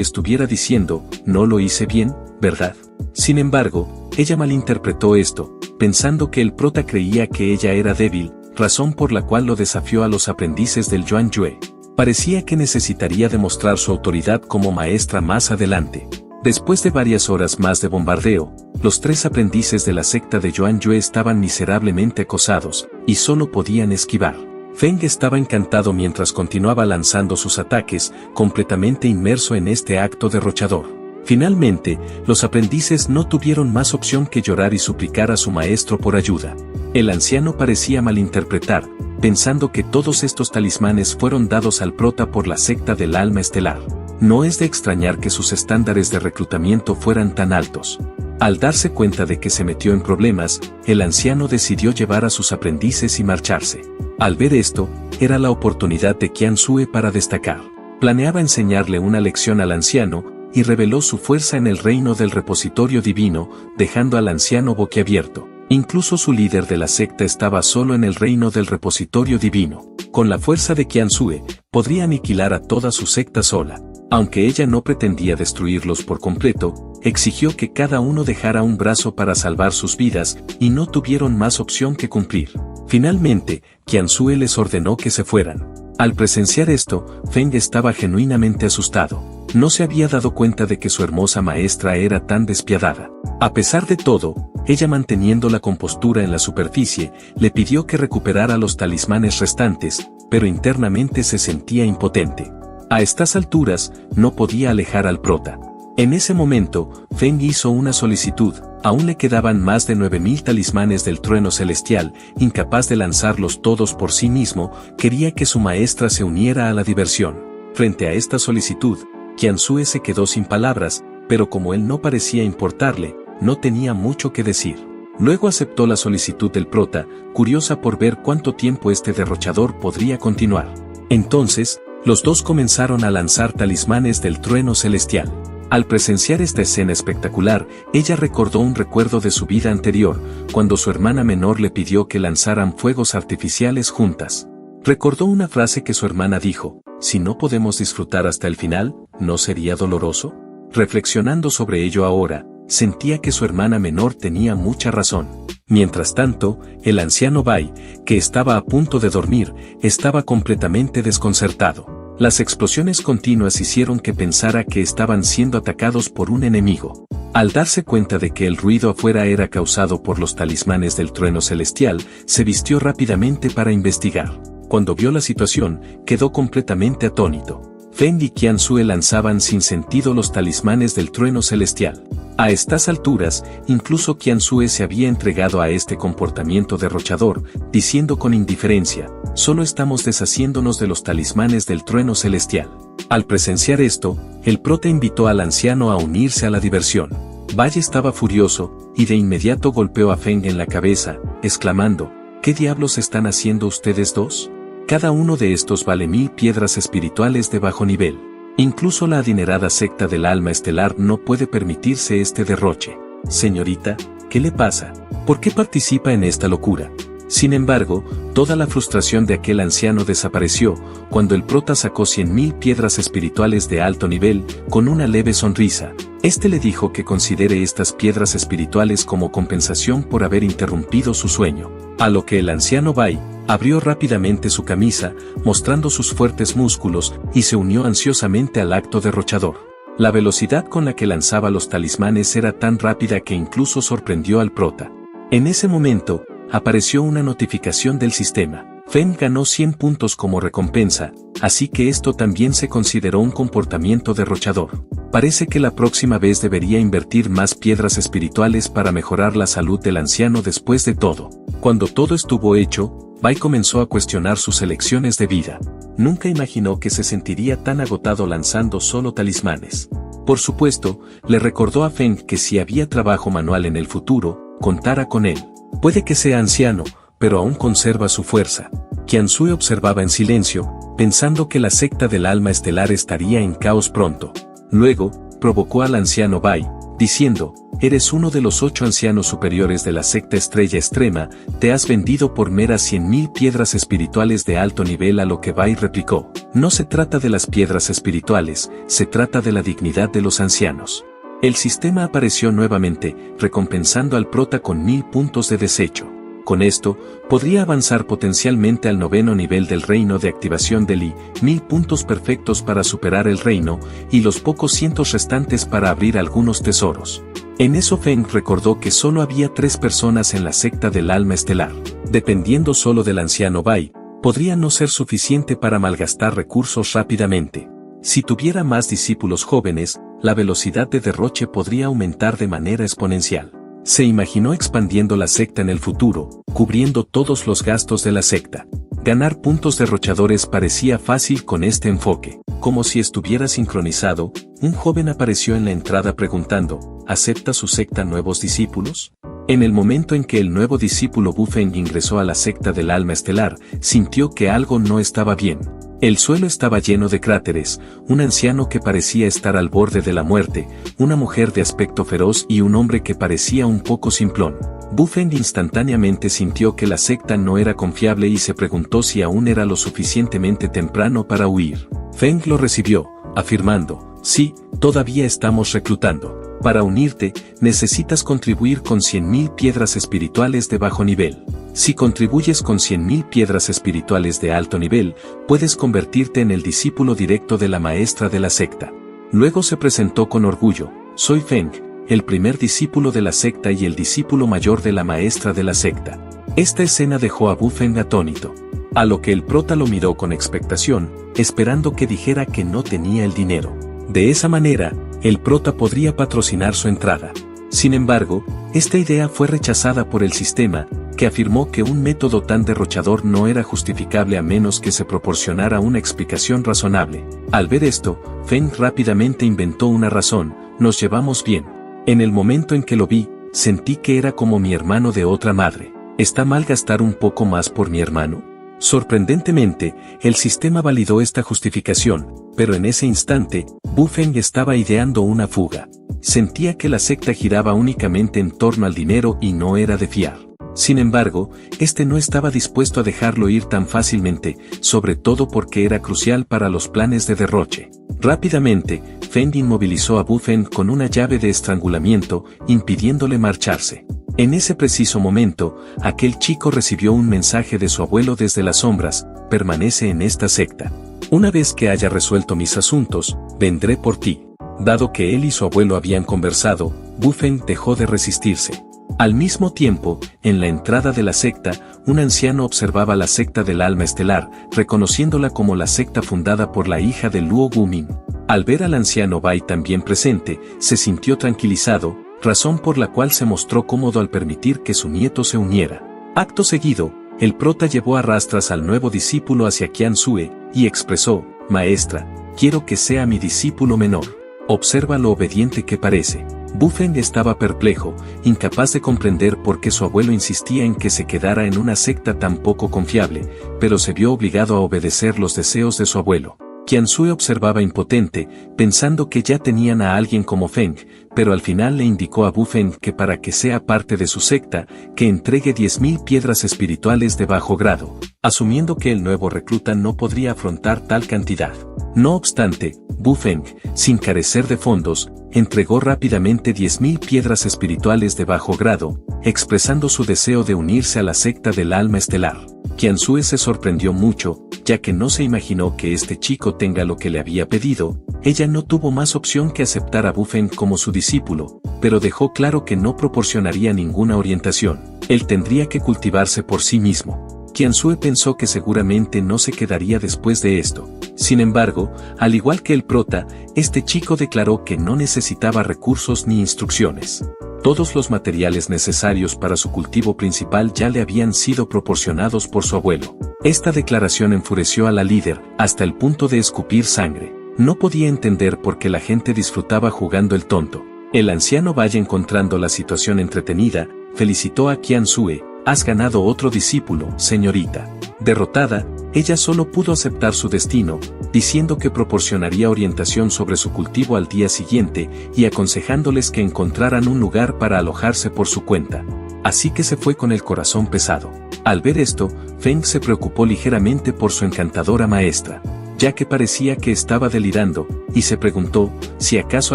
estuviera diciendo, no lo hice bien, ¿verdad? Sin embargo, ella malinterpretó esto, pensando que el prota creía que ella era débil, razón por la cual lo desafió a los aprendices del Yuan Yue. Parecía que necesitaría demostrar su autoridad como maestra más adelante. Después de varias horas más de bombardeo, los 3 aprendices de la secta de Yuan Yue estaban miserablemente acosados, y solo podían esquivar. Feng estaba encantado mientras continuaba lanzando sus ataques, completamente inmerso en este acto derrochador. Finalmente, los aprendices no tuvieron más opción que llorar y suplicar a su maestro por ayuda. El anciano parecía malinterpretar, pensando que todos estos talismanes fueron dados al prota por la secta del alma estelar. No es de extrañar que sus estándares de reclutamiento fueran tan altos. Al darse cuenta de que se metió en problemas, el anciano decidió llevar a sus aprendices y marcharse. Al ver esto, era la oportunidad de Qian Sue para destacar. Planeaba enseñarle una lección al anciano, y reveló su fuerza en el reino del repositorio divino, dejando al anciano boquiabierto. Incluso su líder de la secta estaba solo en el reino del repositorio divino. Con la fuerza de Qian Sue, podría aniquilar a toda su secta sola. Aunque ella no pretendía destruirlos por completo, exigió que cada uno dejara un brazo para salvar sus vidas, y no tuvieron más opción que cumplir. Finalmente, Qian Sue les ordenó que se fueran. Al presenciar esto, Feng estaba genuinamente asustado. No se había dado cuenta de que su hermosa maestra era tan despiadada. A pesar de todo, ella manteniendo la compostura en la superficie, le pidió que recuperara los talismanes restantes, pero internamente se sentía impotente. A estas alturas, no podía alejar al prota. En ese momento, Feng hizo una solicitud. Aún le quedaban más de 9000 talismanes del trueno celestial, incapaz de lanzarlos todos por sí mismo, quería que su maestra se uniera a la diversión. Frente a esta solicitud, Qian Sue se quedó sin palabras, pero como él no parecía importarle, no tenía mucho que decir. Luego aceptó la solicitud del prota, curiosa por ver cuánto tiempo este derrochador podría continuar. Entonces, los dos comenzaron a lanzar talismanes del trueno celestial. Al presenciar esta escena espectacular, ella recordó un recuerdo de su vida anterior, cuando su hermana menor le pidió que lanzaran fuegos artificiales juntas. Recordó una frase que su hermana dijo, si no podemos disfrutar hasta el final, ¿no sería doloroso? Reflexionando sobre ello ahora, sentía que su hermana menor tenía mucha razón. Mientras tanto, el anciano Bai, que estaba a punto de dormir, estaba completamente desconcertado. Las explosiones continuas hicieron que pensara que estaban siendo atacados por un enemigo. Al darse cuenta de que el ruido afuera era causado por los talismanes del trueno celestial, se vistió rápidamente para investigar. Cuando vio la situación, quedó completamente atónito. Feng y Qian Sue lanzaban sin sentido los talismanes del trueno celestial. A estas alturas, incluso Qian Sue se había entregado a este comportamiento derrochador, diciendo con indiferencia, solo estamos deshaciéndonos de los talismanes del trueno celestial. Al presenciar esto, el prota invitó al anciano a unirse a la diversión. Bai estaba furioso, y de inmediato golpeó a Feng en la cabeza, exclamando, ¿qué diablos están haciendo ustedes dos? Cada uno de estos vale 1000 piedras espirituales de bajo nivel. Incluso la adinerada secta del alma estelar no puede permitirse este derroche. Señorita, ¿qué le pasa? ¿Por qué participa en esta locura? Sin embargo, toda la frustración de aquel anciano desapareció, cuando el prota sacó 100.000 piedras espirituales de alto nivel, con una leve sonrisa. Este le dijo que considere estas piedras espirituales como compensación por haber interrumpido su sueño. A lo que el anciano Bai abrió rápidamente su camisa, mostrando sus fuertes músculos, y se unió ansiosamente al acto derrochador. La velocidad con la que lanzaba los talismanes era tan rápida que incluso sorprendió al prota. En ese momento, apareció una notificación del sistema. Feng ganó 100 puntos como recompensa, así que esto también se consideró un comportamiento derrochador. Parece que la próxima vez debería invertir más piedras espirituales para mejorar la salud del anciano después de todo. Cuando todo estuvo hecho, Bai comenzó a cuestionar sus elecciones de vida. Nunca imaginó que se sentiría tan agotado lanzando solo talismanes. Por supuesto, le recordó a Feng que si había trabajo manual en el futuro, contara con él. Puede que sea anciano, pero aún conserva su fuerza. Qian Sue observaba en silencio, pensando que la secta del alma estelar estaría en caos pronto. Luego, provocó al anciano Bai, diciendo: «Eres uno de los 8 ancianos superiores de la secta Estrella Extrema, te has vendido por meras 100.000 piedras espirituales de alto nivel». A lo que Bai replicó: «No se trata de las piedras espirituales, se trata de la dignidad de los ancianos». El sistema apareció nuevamente, recompensando al prota con 1000 puntos de desecho. Con esto, podría avanzar potencialmente al 9º nivel del reino de activación de Li, 1000 puntos perfectos para superar el reino, y los pocos cientos restantes para abrir algunos tesoros. En eso Feng recordó que solo había 3 personas en la secta del alma estelar. Dependiendo solo del anciano Bai, podría no ser suficiente para malgastar recursos rápidamente. Si tuviera más discípulos jóvenes, la velocidad de derroche podría aumentar de manera exponencial. Se imaginó expandiendo la secta en el futuro, cubriendo todos los gastos de la secta. Ganar puntos derrochadores parecía fácil con este enfoque. Como si estuviera sincronizado, un joven apareció en la entrada preguntando: ¿acepta su secta nuevos discípulos? En el momento en que el nuevo discípulo Bu Feng ingresó a la secta del alma estelar, sintió que algo no estaba bien. El suelo estaba lleno de cráteres, un anciano que parecía estar al borde de la muerte, una mujer de aspecto feroz y un hombre que parecía un poco simplón. Bu Feng instantáneamente sintió que la secta no era confiable y se preguntó si aún era lo suficientemente temprano para huir. Feng lo recibió, afirmando: «Sí, todavía estamos reclutando. Para unirte, necesitas contribuir con 100.000 piedras espirituales de bajo nivel. Si contribuyes con 100.000 piedras espirituales de alto nivel, puedes convertirte en el discípulo directo de la maestra de la secta». Luego se presentó con orgullo: «Soy Feng, el primer discípulo de la secta y el discípulo mayor de la maestra de la secta». Esta escena dejó a Bu Feng atónito. A lo que el prota lo miró con expectación, esperando que dijera que no tenía el dinero. De esa manera, el prota podría patrocinar su entrada. Sin embargo, esta idea fue rechazada por el sistema, que afirmó que un método tan derrochador no era justificable a menos que se proporcionara una explicación razonable. Al ver esto, Feng rápidamente inventó una razón: «Nos llevamos bien. En el momento en que lo vi, sentí que era como mi hermano de otra madre. ¿Está mal gastar un poco más por mi hermano?». Sorprendentemente, el sistema validó esta justificación, pero en ese instante, Bu Feng estaba ideando una fuga. Sentía que la secta giraba únicamente en torno al dinero y no era de fiar. Sin embargo, este no estaba dispuesto a dejarlo ir tan fácilmente, sobre todo porque era crucial para los planes de derroche. Rápidamente, Feng inmovilizó a Bu Feng con una llave de estrangulamiento, impidiéndole marcharse. En ese preciso momento, aquel chico recibió un mensaje de su abuelo desde las sombras: «Permanece en esta secta. Una vez que haya resuelto mis asuntos, vendré por ti». Dado que él y su abuelo habían conversado, Bu Feng dejó de resistirse. Al mismo tiempo, en la entrada de la secta, un anciano observaba la secta del alma estelar, reconociéndola como la secta fundada por la hija de Luo Gumin. Al ver al anciano Bai también presente, se sintió tranquilizado, razón por la cual se mostró cómodo al permitir que su nieto se uniera. Acto seguido, el prota llevó a rastras al nuevo discípulo hacia Qian Sue, y expresó: «Maestra, quiero que sea mi discípulo menor. Observa lo obediente que parece». Bu Feng estaba perplejo, incapaz de comprender por qué su abuelo insistía en que se quedara en una secta tan poco confiable, pero se vio obligado a obedecer los deseos de su abuelo. Qian Sue observaba impotente, pensando que ya tenían a alguien como Feng, pero al final le indicó a Bu Feng que para que sea parte de su secta, que entregue 10.000 piedras espirituales de bajo grado, asumiendo que el nuevo recluta no podría afrontar tal cantidad. No obstante, Bu Feng, sin carecer de fondos, entregó rápidamente 10.000 piedras espirituales de bajo grado, expresando su deseo de unirse a la secta del alma estelar. Qian Sue se sorprendió mucho, ya que no se imaginó que este chico tenga lo que le había pedido. Ella no tuvo más opción que aceptar a Bu Feng como su discípulo, pero dejó claro que no proporcionaría ninguna orientación. Él tendría que cultivarse por sí mismo. Qian Sue pensó que seguramente no se quedaría después de esto. Sin embargo, al igual que el prota, este chico declaró que no necesitaba recursos ni instrucciones. Todos los materiales necesarios para su cultivo principal ya le habían sido proporcionados por su abuelo. Esta declaración enfureció a la líder, hasta el punto de escupir sangre. No podía entender por qué la gente disfrutaba jugando el tonto. El anciano Bai, encontrando la situación entretenida, felicitó a Qian Sue: «Has ganado otro discípulo, señorita». Derrotada, ella solo pudo aceptar su destino, diciendo que proporcionaría orientación sobre su cultivo al día siguiente y aconsejándoles que encontraran un lugar para alojarse por su cuenta. Así que se fue con el corazón pesado. Al ver esto, Feng se preocupó ligeramente por su encantadora maestra, ya que parecía que estaba delirando, y se preguntó si acaso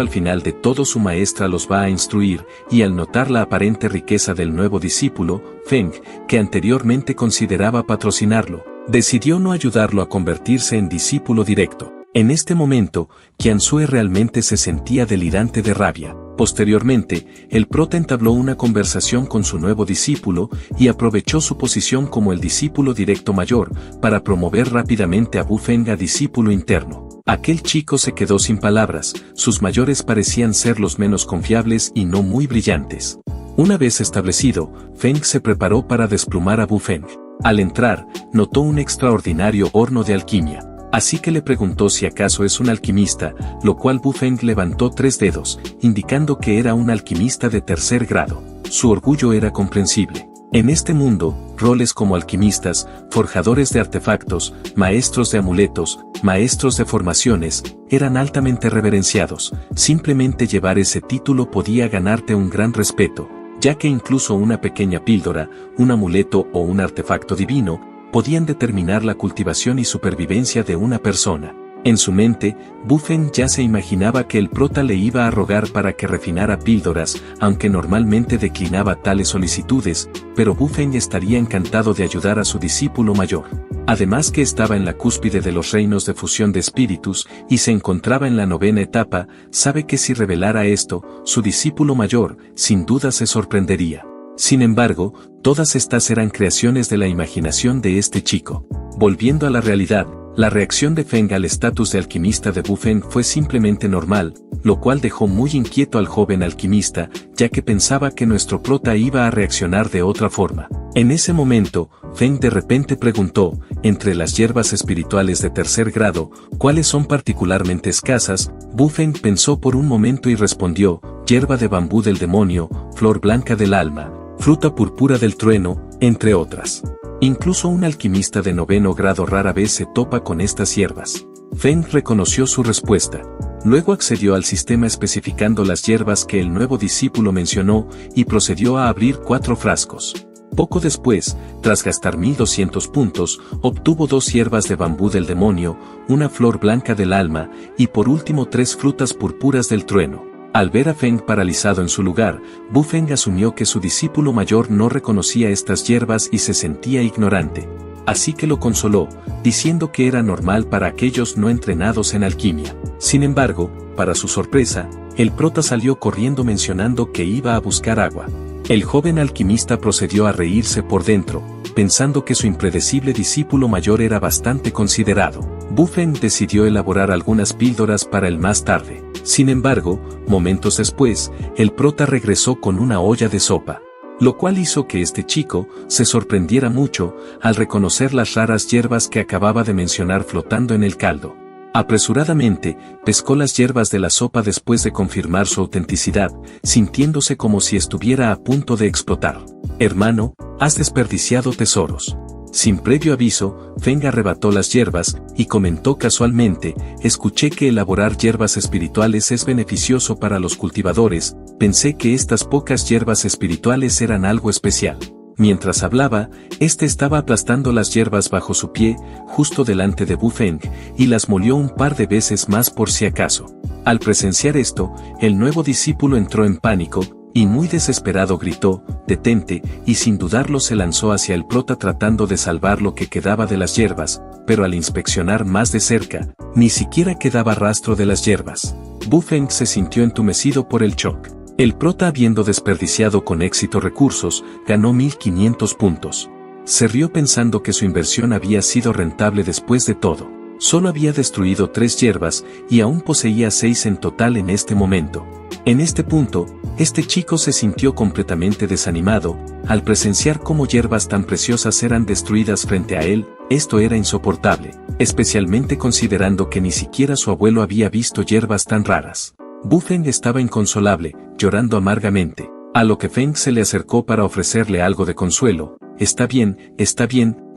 al final de todo su maestra los va a instruir, y al notar la aparente riqueza del nuevo discípulo, Feng, que anteriormente consideraba patrocinarlo, decidió no ayudarlo a convertirse en discípulo directo. En este momento, Qianzue realmente se sentía delirante de rabia. Posteriormente, el prota entabló una conversación con su nuevo discípulo y aprovechó su posición como el discípulo directo mayor para promover rápidamente a Bu Feng a discípulo interno. Aquel chico se quedó sin palabras, sus mayores parecían ser los menos confiables y no muy brillantes. Una vez establecido, Feng se preparó para desplumar a Bu Feng. Al entrar, notó un extraordinario horno de alquimia. Así que le preguntó si acaso es un alquimista, lo cual Bu Feng levantó 3 dedos, indicando que era un alquimista de 3er grado. Su orgullo era comprensible. En este mundo, roles como alquimistas, forjadores de artefactos, maestros de amuletos, maestros de formaciones, eran altamente reverenciados. Simplemente llevar ese título podía ganarte un gran respeto, ya que incluso una pequeña píldora, un amuleto o un artefacto divino, podían determinar la cultivación y supervivencia de una persona. En su mente, Bu Feng ya se imaginaba que el prota le iba a rogar para que refinara píldoras, aunque normalmente declinaba tales solicitudes, pero Bu Feng estaría encantado de ayudar a su discípulo mayor. Además que estaba en la cúspide de los reinos de fusión de espíritus y se encontraba en la 9ª etapa, sabe que si revelara esto, su discípulo mayor, sin duda se sorprendería. Sin embargo, todas estas eran creaciones de la imaginación de este chico. Volviendo a la realidad, la reacción de Feng al estatus de alquimista de Bu Feng fue simplemente normal, lo cual dejó muy inquieto al joven alquimista, ya que pensaba que nuestro prota iba a reaccionar de otra forma. En ese momento, Feng de repente preguntó, entre las hierbas espirituales de 3er grado, ¿cuáles son particularmente escasas? Bu Feng pensó por un momento y respondió, hierba de bambú del demonio, flor blanca del alma, fruta púrpura del trueno, entre otras. Incluso un alquimista de 9º grado rara vez se topa con estas hierbas. Feng reconoció su respuesta. Luego accedió al sistema especificando las hierbas que el nuevo discípulo mencionó y procedió a abrir 4 frascos. Poco después, tras gastar 1200 puntos, obtuvo 2 hierbas de bambú del demonio, una flor blanca del alma y por último 3 frutas púrpuras del trueno. Al ver a Feng paralizado en su lugar, Bu Feng asumió que su discípulo mayor no reconocía estas hierbas y se sentía ignorante. Así que lo consoló, diciendo que era normal para aquellos no entrenados en alquimia. Sin embargo, para su sorpresa, el prota salió corriendo mencionando que iba a buscar agua. El joven alquimista procedió a reírse por dentro, pensando que su impredecible discípulo mayor era bastante considerado. Bu Feng decidió elaborar algunas píldoras para el más tarde. Sin embargo, momentos después, el prota regresó con una olla de sopa, lo cual hizo que este chico se sorprendiera mucho al reconocer las raras hierbas que acababa de mencionar flotando en el caldo. Apresuradamente, pescó las hierbas de la sopa después de confirmar su autenticidad, sintiéndose como si estuviera a punto de explotar. Hermano, has desperdiciado tesoros. Sin previo aviso, Feng arrebató las hierbas, y comentó casualmente, escuché que elaborar hierbas espirituales es beneficioso para los cultivadores, pensé que estas pocas hierbas espirituales eran algo especial. Mientras hablaba, este estaba aplastando las hierbas bajo su pie, justo delante de Bu Feng, y las molió un par de veces más por si acaso. Al presenciar esto, el nuevo discípulo entró en pánico, y muy desesperado gritó, «detente», y sin dudarlo se lanzó hacia el prota tratando de salvar lo que quedaba de las hierbas, pero al inspeccionar más de cerca, ni siquiera quedaba rastro de las hierbas. Bu Feng se sintió entumecido por el shock. El prota, habiendo desperdiciado con éxito recursos, ganó 1500 puntos. Se rió pensando que su inversión había sido rentable después de todo. Solo había destruido 3 hierbas y aún poseía 6 en total en este momento. En este punto, este chico se sintió completamente desanimado, al presenciar cómo hierbas tan preciosas eran destruidas frente a él. Esto era insoportable, especialmente considerando que ni siquiera su abuelo había visto hierbas tan raras. Bu Feng estaba inconsolable, llorando amargamente, a lo que Feng se le acercó para ofrecerle algo de consuelo. Está bien,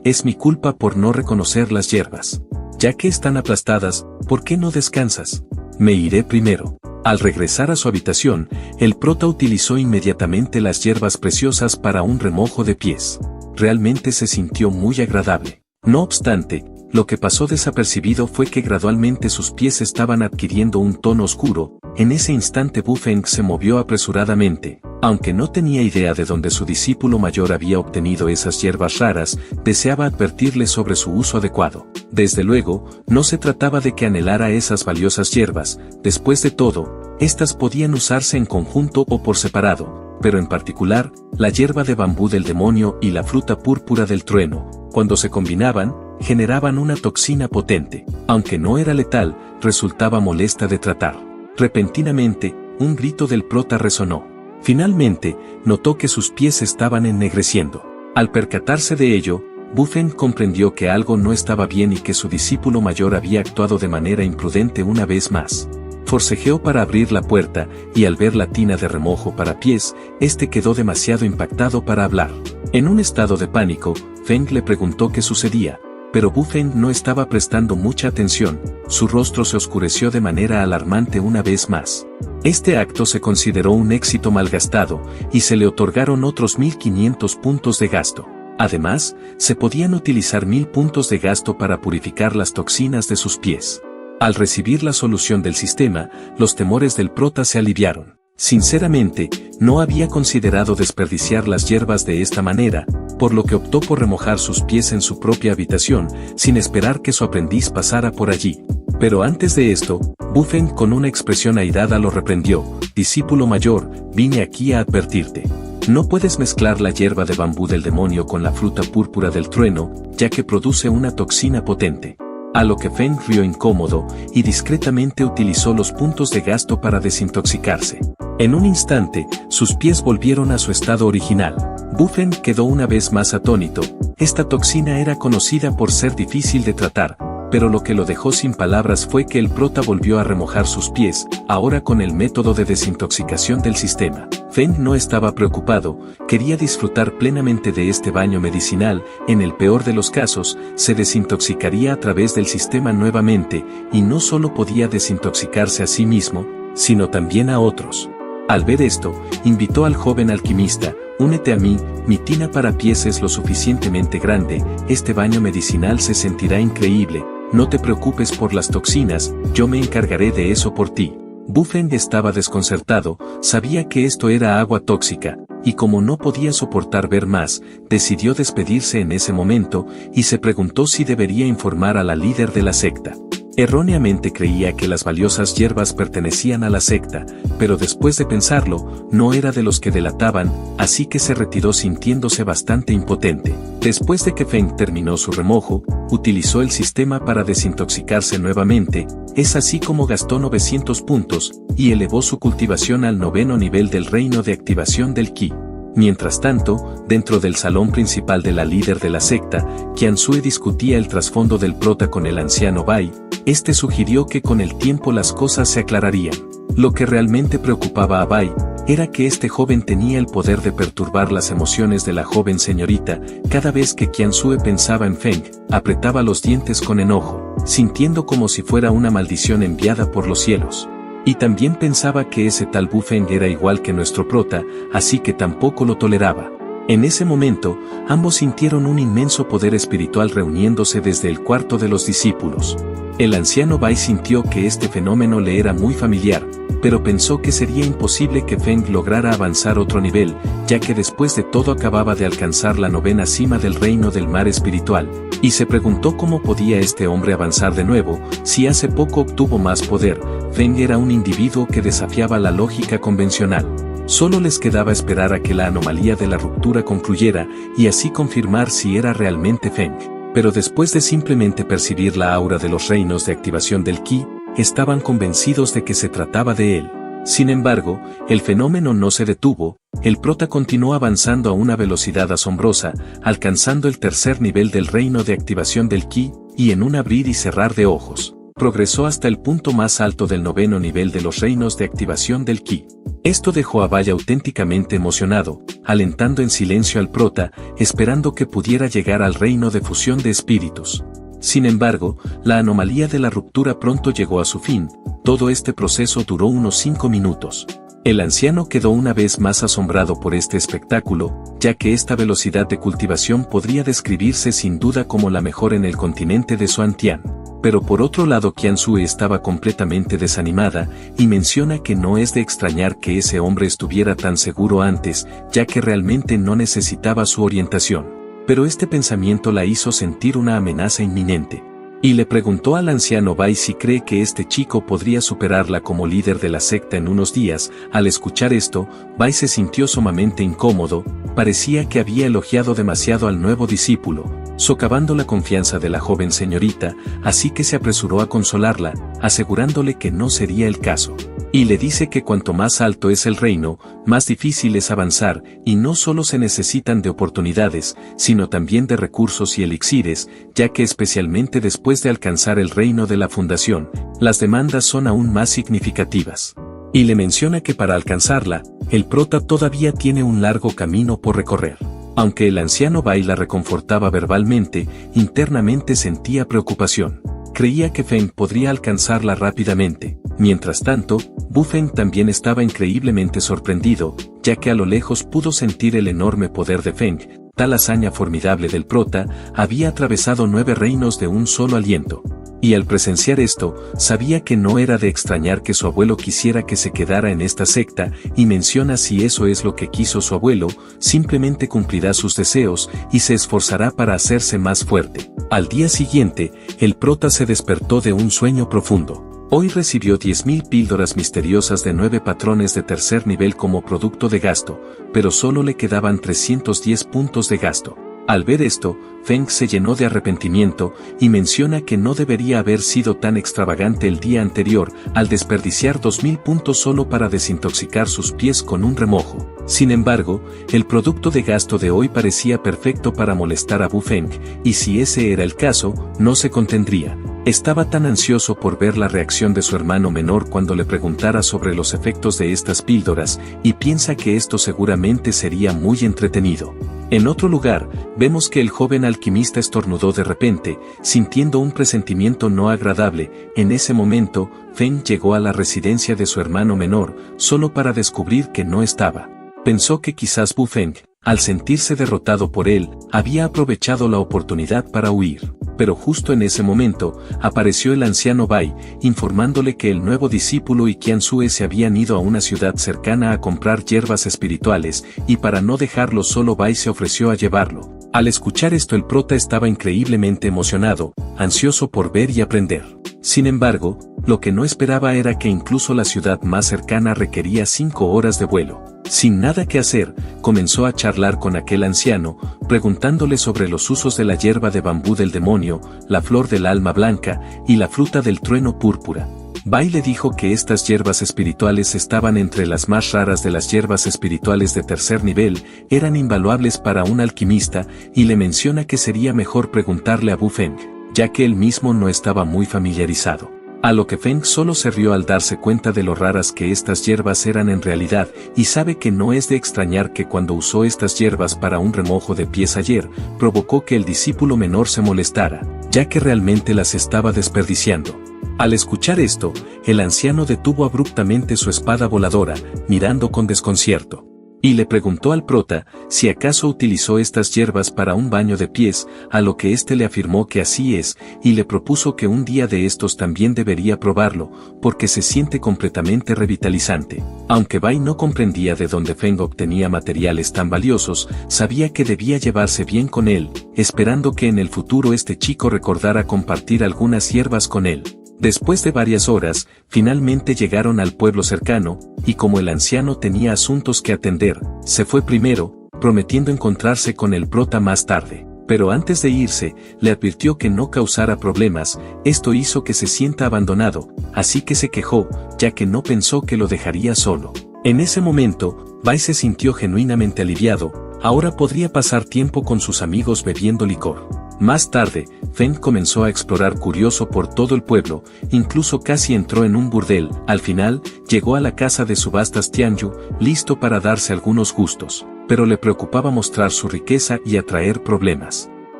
es mi culpa por no reconocer las hierbas. Ya que están aplastadas, ¿por qué no descansas? Me iré primero. Al regresar a su habitación, el prota utilizó inmediatamente las hierbas preciosas para un remojo de pies. Realmente se sintió muy agradable. No obstante, lo que pasó desapercibido fue que gradualmente sus pies estaban adquiriendo un tono oscuro. En ese instante Bu Feng se movió apresuradamente. Aunque no tenía idea de dónde su discípulo mayor había obtenido esas hierbas raras, deseaba advertirle sobre su uso adecuado. Desde luego, no se trataba de que anhelara esas valiosas hierbas. Después de todo, estas podían usarse en conjunto o por separado, pero en particular, la hierba de bambú del demonio y la fruta púrpura del trueno, cuando se combinaban, generaban una toxina potente. Aunque no era letal, resultaba molesta de tratar. Repentinamente, un grito del prota resonó. Finalmente, notó que sus pies estaban ennegreciendo. Al percatarse de ello, Bu Feng comprendió que algo no estaba bien y que su discípulo mayor había actuado de manera imprudente una vez más. Forcejeó para abrir la puerta, y al ver la tina de remojo para pies, este quedó demasiado impactado para hablar. En un estado de pánico, Feng le preguntó qué sucedía, pero Bu Feng no estaba prestando mucha atención. Su rostro se oscureció de manera alarmante una vez más. Este acto se consideró un éxito malgastado, y se le otorgaron otros 1500 puntos de gasto. Además, se podían utilizar 1000 puntos de gasto para purificar las toxinas de sus pies. Al recibir la solución del sistema, los temores del prota se aliviaron. Sinceramente, no había considerado desperdiciar las hierbas de esta manera, por lo que optó por remojar sus pies en su propia habitación, sin esperar que su aprendiz pasara por allí. Pero antes de esto, Bu Feng con una expresión airada lo reprendió. Discípulo mayor, vine aquí a advertirte. No puedes mezclar la hierba de bambú del demonio con la fruta púrpura del trueno, ya que produce una toxina potente. A lo que Feng rió incómodo, y discretamente utilizó los puntos de gasto para desintoxicarse. En un instante, sus pies volvieron a su estado original. Bu Feng quedó una vez más atónito. Esta toxina era conocida por ser difícil de tratar, pero lo que lo dejó sin palabras fue que el prota volvió a remojar sus pies, ahora con el método de desintoxicación del sistema. Feng no estaba preocupado, quería disfrutar plenamente de este baño medicinal. En el peor de los casos, se desintoxicaría a través del sistema nuevamente, y no solo podía desintoxicarse a sí mismo, sino también a otros. Al ver esto, invitó al joven alquimista: únete a mí, mi tina para pies es lo suficientemente grande, este baño medicinal se sentirá increíble, no te preocupes por las toxinas, yo me encargaré de eso por ti. Bu Feng estaba desconcertado, sabía que esto era agua tóxica, y como no podía soportar ver más, decidió despedirse en ese momento, y se preguntó si debería informar a la líder de la secta. Erróneamente creía que las valiosas hierbas pertenecían a la secta, pero después de pensarlo, no era de los que delataban, así que se retiró sintiéndose bastante impotente. Después de que Feng terminó su remojo, utilizó el sistema para desintoxicarse nuevamente, es así como gastó 900 puntos, y elevó su cultivación al 9º nivel del reino de activación del Qi. Mientras tanto, dentro del salón principal de la líder de la secta, Qiansue discutía el trasfondo del prota con el anciano Bai. Este sugirió que con el tiempo las cosas se aclararían. Lo que realmente preocupaba a Bai era que este joven tenía el poder de perturbar las emociones de la joven señorita. Cada vez que Qiansue pensaba en Feng, apretaba los dientes con enojo, sintiendo como si fuera una maldición enviada por los cielos. Y también pensaba que ese tal Bu Feng era igual que nuestro prota, así que tampoco lo toleraba. En ese momento, ambos sintieron un inmenso poder espiritual reuniéndose desde el cuarto de los discípulos. El anciano Bai sintió que este fenómeno le era muy familiar, pero pensó que sería imposible que Feng lograra avanzar otro nivel, ya que después de todo acababa de alcanzar la 9ª cima del reino del mar espiritual, y se preguntó cómo podía este hombre avanzar de nuevo, si hace poco obtuvo más poder. Feng era un individuo que desafiaba la lógica convencional. Solo les quedaba esperar a que la anomalía de la ruptura concluyera, y así confirmar si era realmente Feng. Pero después de simplemente percibir la aura de los reinos de activación del Qi, estaban convencidos de que se trataba de él. Sin embargo, el fenómeno no se detuvo, el prota continuó avanzando a una velocidad asombrosa, alcanzando el 3er nivel del reino de activación del Qi, y en un abrir y cerrar de ojos, progresó hasta el punto más alto del 9º nivel de los reinos de activación del Qi. Esto dejó a Bai auténticamente emocionado, alentando en silencio al prota, esperando que pudiera llegar al reino de fusión de espíritus. Sin embargo, la anomalía de la ruptura pronto llegó a su fin. Todo este proceso duró unos 5 minutos. El anciano quedó una vez más asombrado por este espectáculo, ya que esta velocidad de cultivación podría describirse sin duda como la mejor en el continente de Xuantian. Pero por otro lado Qianzhou estaba completamente desanimada, y menciona que no es de extrañar que ese hombre estuviera tan seguro antes, ya que realmente no necesitaba su orientación. Pero este pensamiento la hizo sentir una amenaza inminente. Y le preguntó al anciano Bai si cree que este chico podría superarla como líder de la secta en unos días. Al escuchar esto, Bai se sintió sumamente incómodo, parecía que había elogiado demasiado al nuevo discípulo, socavando la confianza de la joven señorita, así que se apresuró a consolarla, asegurándole que no sería el caso. Y le dice que cuanto más alto es el reino, más difícil es avanzar, y no solo se necesitan de oportunidades, sino también de recursos y elixires, ya que especialmente después de alcanzar el reino de la fundación, las demandas son aún más significativas. Y le menciona que para alcanzarla, el prota todavía tiene un largo camino por recorrer. Aunque el anciano Bai la reconfortaba verbalmente, internamente sentía preocupación. Creía que Feng podría alcanzarla rápidamente. Mientras tanto, Bu Feng también estaba increíblemente sorprendido, ya que a lo lejos pudo sentir el enorme poder de Feng. Tal hazaña formidable del prota había atravesado 9 reinos de un solo aliento. Y al presenciar esto, sabía que no era de extrañar que su abuelo quisiera que se quedara en esta secta, y menciona si eso es lo que quiso su abuelo, simplemente cumplirá sus deseos y se esforzará para hacerse más fuerte. Al día siguiente, el prota se despertó de un sueño profundo. Hoy recibió 10.000 píldoras misteriosas de 9 patrones de tercer nivel como producto de gasto, pero solo le quedaban 310 puntos de gasto. Al ver esto, Feng se llenó de arrepentimiento y menciona que no debería haber sido tan extravagante el día anterior al desperdiciar 2.000 puntos solo para desintoxicar sus pies con un remojo. Sin embargo, el producto de gasto de hoy parecía perfecto para molestar a Bu Feng, y si ese era el caso, no se contendría. Estaba tan ansioso por ver la reacción de su hermano menor cuando le preguntara sobre los efectos de estas píldoras, y piensa que esto seguramente sería muy entretenido. En otro lugar, vemos que el joven alquimista estornudó de repente, sintiendo un presentimiento no agradable. En ese momento, Feng llegó a la residencia de su hermano menor, solo para descubrir que no estaba. Pensó que quizás Bu Feng, al sentirse derrotado por él, había aprovechado la oportunidad para huir. Pero justo en ese momento, apareció el anciano Bai, informándole que el nuevo discípulo y Qianzhou se habían ido a una ciudad cercana a comprar hierbas espirituales, y para no dejarlo solo Bai se ofreció a llevarlo. Al escuchar esto el prota estaba increíblemente emocionado, ansioso por ver y aprender. Sin embargo, lo que no esperaba era que incluso la ciudad más cercana requería 5 horas de vuelo. Sin nada que hacer, comenzó a charlar con aquel anciano, preguntándole sobre los usos de la hierba de bambú del demonio, la flor del alma blanca y la fruta del trueno púrpura. Bai le dijo que estas hierbas espirituales estaban entre las más raras de las hierbas espirituales de tercer nivel, eran invaluables para un alquimista, y le menciona que sería mejor preguntarle a Bu Feng, ya que él mismo no estaba muy familiarizado. A lo que Feng solo se rió al darse cuenta de lo raras que estas hierbas eran en realidad, y sabe que no es de extrañar que cuando usó estas hierbas para un remojo de pies ayer, provocó que el discípulo menor se molestara, ya que realmente las estaba desperdiciando. Al escuchar esto, el anciano detuvo abruptamente su espada voladora, mirando con desconcierto. Y le preguntó al prota si acaso utilizó estas hierbas para un baño de pies, a lo que éste le afirmó que así es, y le propuso que un día de estos también debería probarlo, porque se siente completamente revitalizante. Aunque Bai no comprendía de dónde Feng obtenía materiales tan valiosos, sabía que debía llevarse bien con él, esperando que en el futuro este chico recordara compartir algunas hierbas con él. Después de varias horas, finalmente llegaron al pueblo cercano, y como el anciano tenía asuntos que atender, se fue primero, prometiendo encontrarse con el prota más tarde. Pero antes de irse, le advirtió que no causara problemas. Esto hizo que se sienta abandonado, así que se quejó, ya que no pensó que lo dejaría solo. En ese momento, Bai se sintió genuinamente aliviado, ahora podría pasar tiempo con sus amigos bebiendo licor. Más tarde, Feng comenzó a explorar curioso por todo el pueblo, incluso casi entró en un burdel. Al final, llegó a la casa de subastas Tianyu, listo para darse algunos gustos, pero le preocupaba mostrar su riqueza y atraer problemas.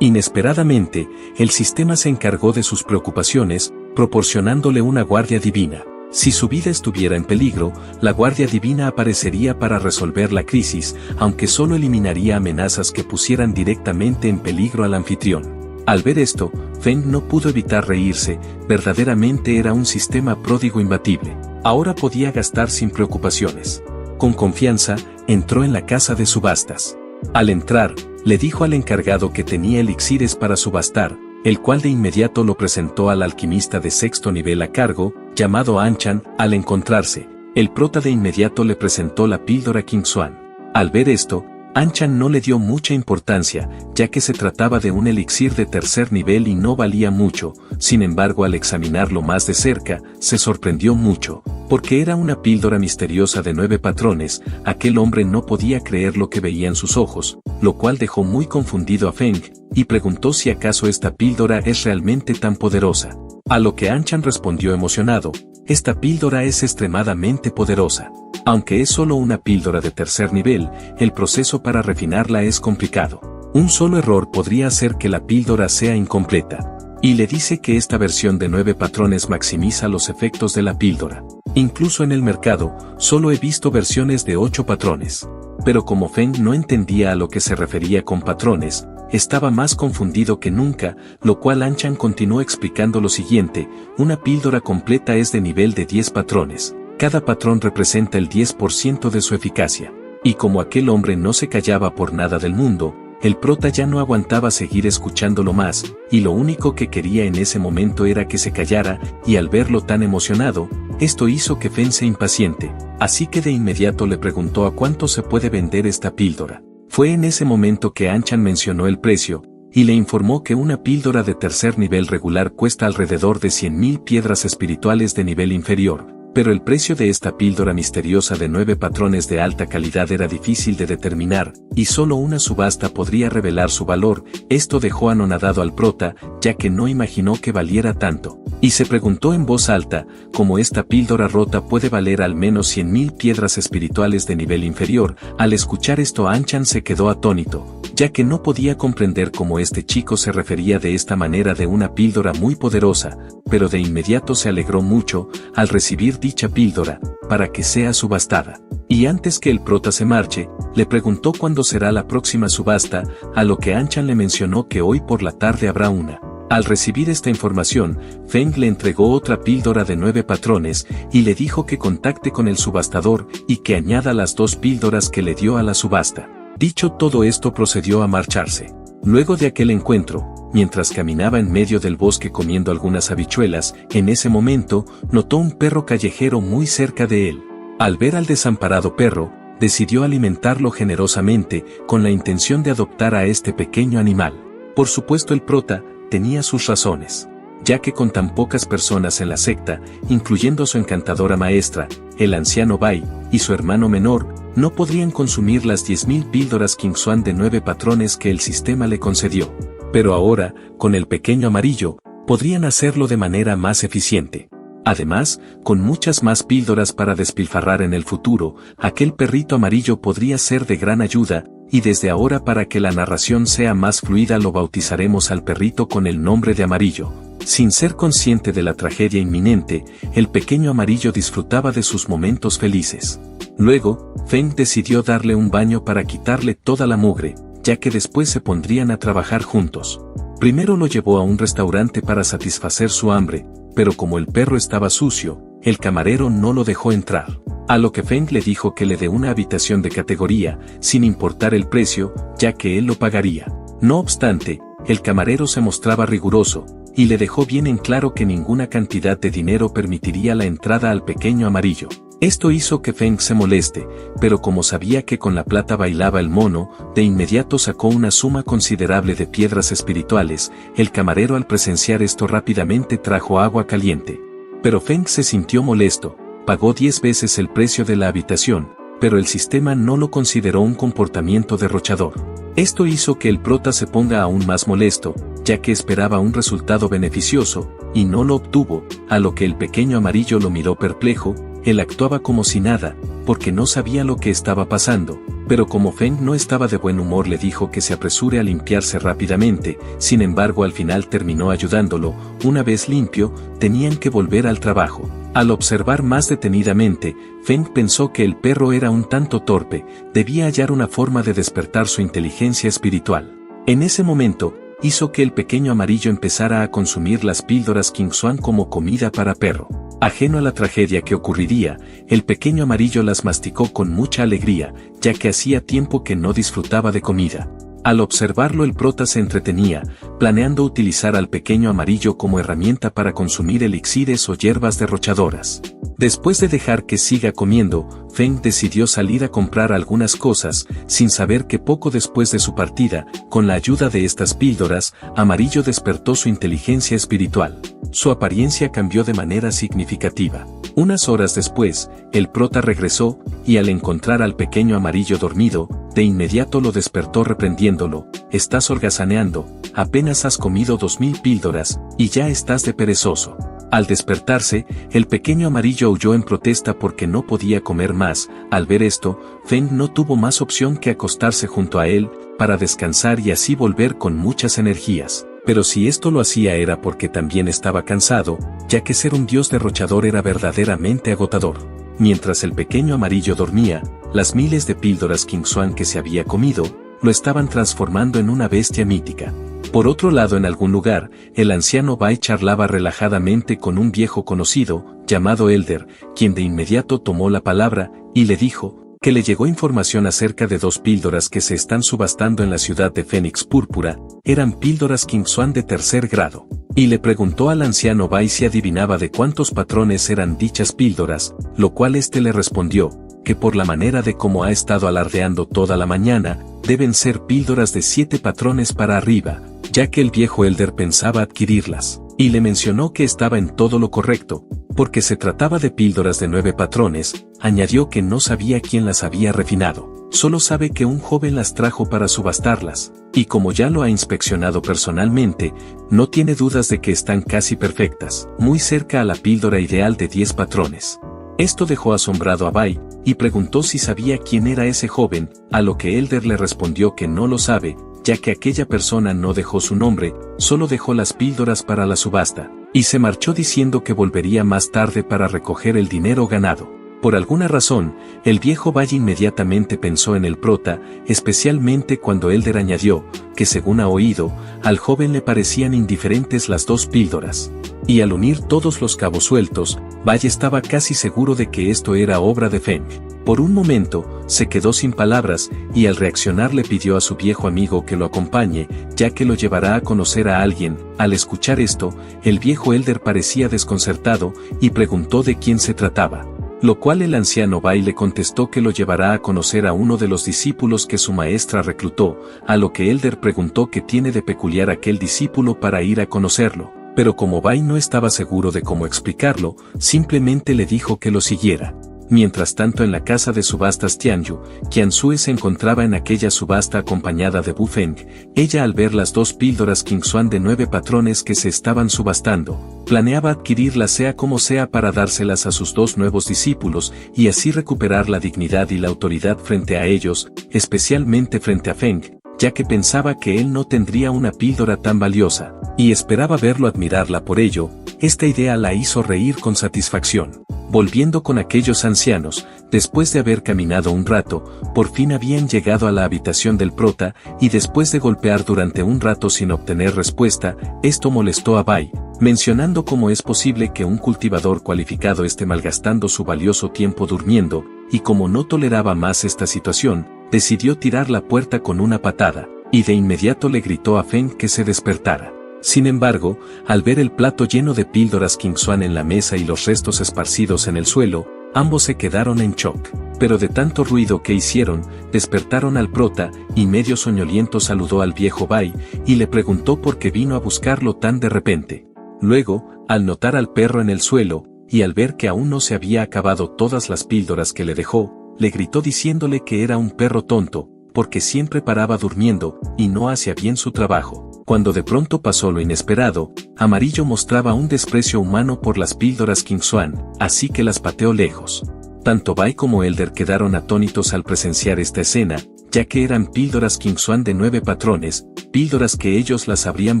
Inesperadamente, el sistema se encargó de sus preocupaciones, proporcionándole una guardia divina. Si su vida estuviera en peligro, la Guardia Divina aparecería para resolver la crisis, aunque solo eliminaría amenazas que pusieran directamente en peligro al anfitrión. Al ver esto, Feng no pudo evitar reírse, verdaderamente era un sistema pródigo imbatible. Ahora podía gastar sin preocupaciones. Con confianza, entró en la casa de subastas. Al entrar, le dijo al encargado que tenía elixires para subastar, el cual de inmediato lo presentó al alquimista de sexto nivel a cargo, llamado Anchan. Al encontrarse, el prota de inmediato le presentó la píldora Qingshuan. Al ver esto, Anchan no le dio mucha importancia, ya que se trataba de un elixir de tercer nivel y no valía mucho. Sin embargo, al examinarlo más de cerca, se sorprendió mucho, porque era una píldora misteriosa de 9 patrones. Aquel hombre no podía creer lo que veía en sus ojos, lo cual dejó muy confundido a Feng, y preguntó si acaso esta píldora es realmente tan poderosa. A lo que Anchan respondió emocionado: esta píldora es extremadamente poderosa. Aunque es solo una píldora de tercer nivel, el proceso para refinarla es complicado. Un solo error podría hacer que la píldora sea incompleta. Y le dice que esta versión de 9 patrones maximiza los efectos de la píldora. Incluso en el mercado, solo he visto versiones de 8 patrones. Pero como Feng no entendía a lo que se refería con patrones, estaba más confundido que nunca, lo cual Anchan continuó explicando lo siguiente: una píldora completa es de nivel de 10 patrones. Cada patrón representa el 10% de su eficacia. Y como aquel hombre no se callaba por nada del mundo, el prota ya no aguantaba seguir escuchándolo más, y lo único que quería en ese momento era que se callara, y al verlo tan emocionado, esto hizo que Feng se impaciente, así que de inmediato le preguntó a cuánto se puede vender esta píldora. Fue en ese momento que Anchan mencionó el precio, y le informó que una píldora de tercer nivel regular cuesta alrededor de 100.000 piedras espirituales de nivel inferior. Pero el precio de esta píldora misteriosa de 9 patrones de alta calidad era difícil de determinar, y solo una subasta podría revelar su valor. Esto dejó anonadado al prota, ya que no imaginó que valiera tanto, y se preguntó en voz alta: ¿cómo esta píldora rota puede valer al menos 100.000 piedras espirituales de nivel inferior? Al escuchar esto, Anchan se quedó atónito, ya que no podía comprender cómo este chico se refería de esta manera de una píldora muy poderosa, pero de inmediato se alegró mucho al recibir dicha píldora, para que sea subastada. Y antes que el prota se marche, le preguntó cuándo será la próxima subasta, a lo que Anchan le mencionó que hoy por la tarde habrá una. Al recibir esta información, Feng le entregó otra píldora de 9 patrones, y le dijo que contacte con el subastador, y que añada las 2 píldoras que le dio a la subasta. Dicho todo esto, procedió a marcharse. Luego de aquel encuentro, mientras caminaba en medio del bosque comiendo algunas habichuelas, en ese momento, notó un perro callejero muy cerca de él. Al ver al desamparado perro, decidió alimentarlo generosamente, con la intención de adoptar a este pequeño animal. Por supuesto, el prota tenía sus razones, ya que con tan pocas personas en la secta, incluyendo su encantadora maestra, el anciano Bai, y su hermano menor, no podrían consumir las 10.000 píldoras Qingshuan de 9 patrones que el sistema le concedió. Pero ahora, con el pequeño amarillo, podrían hacerlo de manera más eficiente. Además, con muchas más píldoras para despilfarrar en el futuro, aquel perrito amarillo podría ser de gran ayuda, y desde ahora, para que la narración sea más fluida, lo bautizaremos al perrito con el nombre de Amarillo. Sin ser consciente de la tragedia inminente, el pequeño amarillo disfrutaba de sus momentos felices. Luego, Feng decidió darle un baño para quitarle toda la mugre, ya que después se pondrían a trabajar juntos. Primero lo llevó a un restaurante para satisfacer su hambre, pero como el perro estaba sucio, el camarero no lo dejó entrar. A lo que Feng le dijo que le dé una habitación de categoría, sin importar el precio, ya que él lo pagaría. No obstante, el camarero se mostraba riguroso, y le dejó bien en claro que ninguna cantidad de dinero permitiría la entrada al pequeño amarillo. Esto hizo que Feng se moleste, pero como sabía que con la plata bailaba el mono, de inmediato sacó una suma considerable de piedras espirituales. El camarero, al presenciar esto, rápidamente trajo agua caliente. Pero Feng se sintió molesto, pagó 10 veces el precio de la habitación, pero el sistema no lo consideró un comportamiento derrochador. Esto hizo que el prota se ponga aún más molesto, ya que esperaba un resultado beneficioso, y no lo obtuvo, a lo que el pequeño amarillo lo miró perplejo. Él actuaba como si nada, porque no sabía lo que estaba pasando, pero como Feng no estaba de buen humor le dijo que se apresure a limpiarse rápidamente. Sin embargo al final terminó ayudándolo. Una vez limpio, tenían que volver al trabajo. Al observar más detenidamente, Feng pensó que el perro era un tanto torpe, debía hallar una forma de despertar su inteligencia espiritual. En ese momento, hizo que el pequeño amarillo empezara a consumir las píldoras Qingshuan como comida para perro. Ajeno a la tragedia que ocurriría, el pequeño amarillo las masticó con mucha alegría, ya que hacía tiempo que no disfrutaba de comida. Al observarlo el prota se entretenía, planeando utilizar al pequeño amarillo como herramienta para consumir elixires o hierbas derrochadoras. Después de dejar que siga comiendo, Feng decidió salir a comprar algunas cosas, sin saber que poco después de su partida, con la ayuda de estas píldoras, Amarillo despertó su inteligencia espiritual. Su apariencia cambió de manera significativa. Unas horas después, el prota regresó, y al encontrar al pequeño amarillo dormido, de inmediato lo despertó reprendiéndolo: «Estás holgazaneando, apenas has comido 2000 píldoras, y ya estás de perezoso». Al despertarse, el pequeño amarillo aulló en protesta porque no podía comer más. Al ver esto, Feng no tuvo más opción que acostarse junto a él, para descansar y así volver con muchas energías. Pero si esto lo hacía era porque también estaba cansado, ya que ser un dios derrochador era verdaderamente agotador. Mientras el pequeño amarillo dormía, las miles de píldoras Qingshuan que se había comido, lo estaban transformando en una bestia mítica. Por otro lado, en algún lugar, el anciano Bai charlaba relajadamente con un viejo conocido, llamado Elder, quien de inmediato tomó la palabra, y le dijo que le llegó información acerca de 2 píldoras que se están subastando en la ciudad de Fénix Púrpura. Eran píldoras Qingshuan de 3er grado. Y le preguntó al anciano Bai si adivinaba de cuántos patrones eran dichas píldoras, lo cual este le respondió que por la manera de cómo ha estado alardeando toda la mañana, deben ser píldoras de 7 patrones para arriba, ya que el viejo Elder pensaba adquirirlas, y le mencionó que estaba en todo lo correcto, porque se trataba de píldoras de 9 patrones. Añadió que no sabía quién las había refinado, solo sabe que un joven las trajo para subastarlas, y como ya lo ha inspeccionado personalmente, no tiene dudas de que están casi perfectas, muy cerca a la píldora ideal de 10 patrones. Esto dejó asombrado a Bai, y preguntó si sabía quién era ese joven, a lo que Elder le respondió que no lo sabe, ya que aquella persona no dejó su nombre, solo dejó las píldoras para la subasta, y se marchó diciendo que volvería más tarde para recoger el dinero ganado. Por alguna razón, el viejo Bai inmediatamente pensó en el prota, especialmente cuando Elder añadió que según ha oído, al joven le parecían indiferentes las 2 píldoras. Y al unir todos los cabos sueltos, Bai estaba casi seguro de que esto era obra de Feng. Por un momento, se quedó sin palabras, y al reaccionar le pidió a su viejo amigo que lo acompañe, ya que lo llevará a conocer a alguien. Al escuchar esto, el viejo Elder parecía desconcertado, y preguntó de quién se trataba. Lo cual el anciano Bai le contestó que lo llevará a conocer a uno de los discípulos que su maestra reclutó, a lo que Elder preguntó qué tiene de peculiar aquel discípulo para ir a conocerlo. Pero como Bai no estaba seguro de cómo explicarlo, simplemente le dijo que lo siguiera. Mientras tanto en la casa de subastas Tianyu, Qiansue se encontraba en aquella subasta acompañada de Bu Feng. Ella al ver las 2 píldoras Qingshuan de 9 patrones que se estaban subastando, planeaba adquirirlas sea como sea para dárselas a sus 2 nuevos discípulos, y así recuperar la dignidad y la autoridad frente a ellos, especialmente frente a Feng, ya que pensaba que él no tendría una píldora tan valiosa, y esperaba verlo admirarla por ello. Esta idea la hizo reír con satisfacción. Volviendo con aquellos ancianos, después de haber caminado un rato, por fin habían llegado a la habitación del prota, y después de golpear durante un rato sin obtener respuesta, esto molestó a Bai, mencionando cómo es posible que un cultivador cualificado esté malgastando su valioso tiempo durmiendo, y como no toleraba más esta situación, decidió tirar la puerta con una patada, y de inmediato le gritó a Feng que se despertara. Sin embargo, al ver el plato lleno de píldoras Qingshuan en la mesa y los restos esparcidos en el suelo, ambos se quedaron en shock. Pero de tanto ruido que hicieron, despertaron al prota, y medio soñoliento saludó al viejo Bai, y le preguntó por qué vino a buscarlo tan de repente. Luego, al notar al perro en el suelo, y al ver que aún no se había acabado todas las píldoras que le dejó, le gritó diciéndole que era un perro tonto, porque siempre paraba durmiendo, y no hacía bien su trabajo. Cuando de pronto pasó lo inesperado, Amarillo mostraba un desprecio humano por las píldoras King Swan, así que las pateó lejos. Tanto Bai como Elder quedaron atónitos al presenciar esta escena, ya que eran píldoras King Swan de 9 patrones, píldoras que ellos las habrían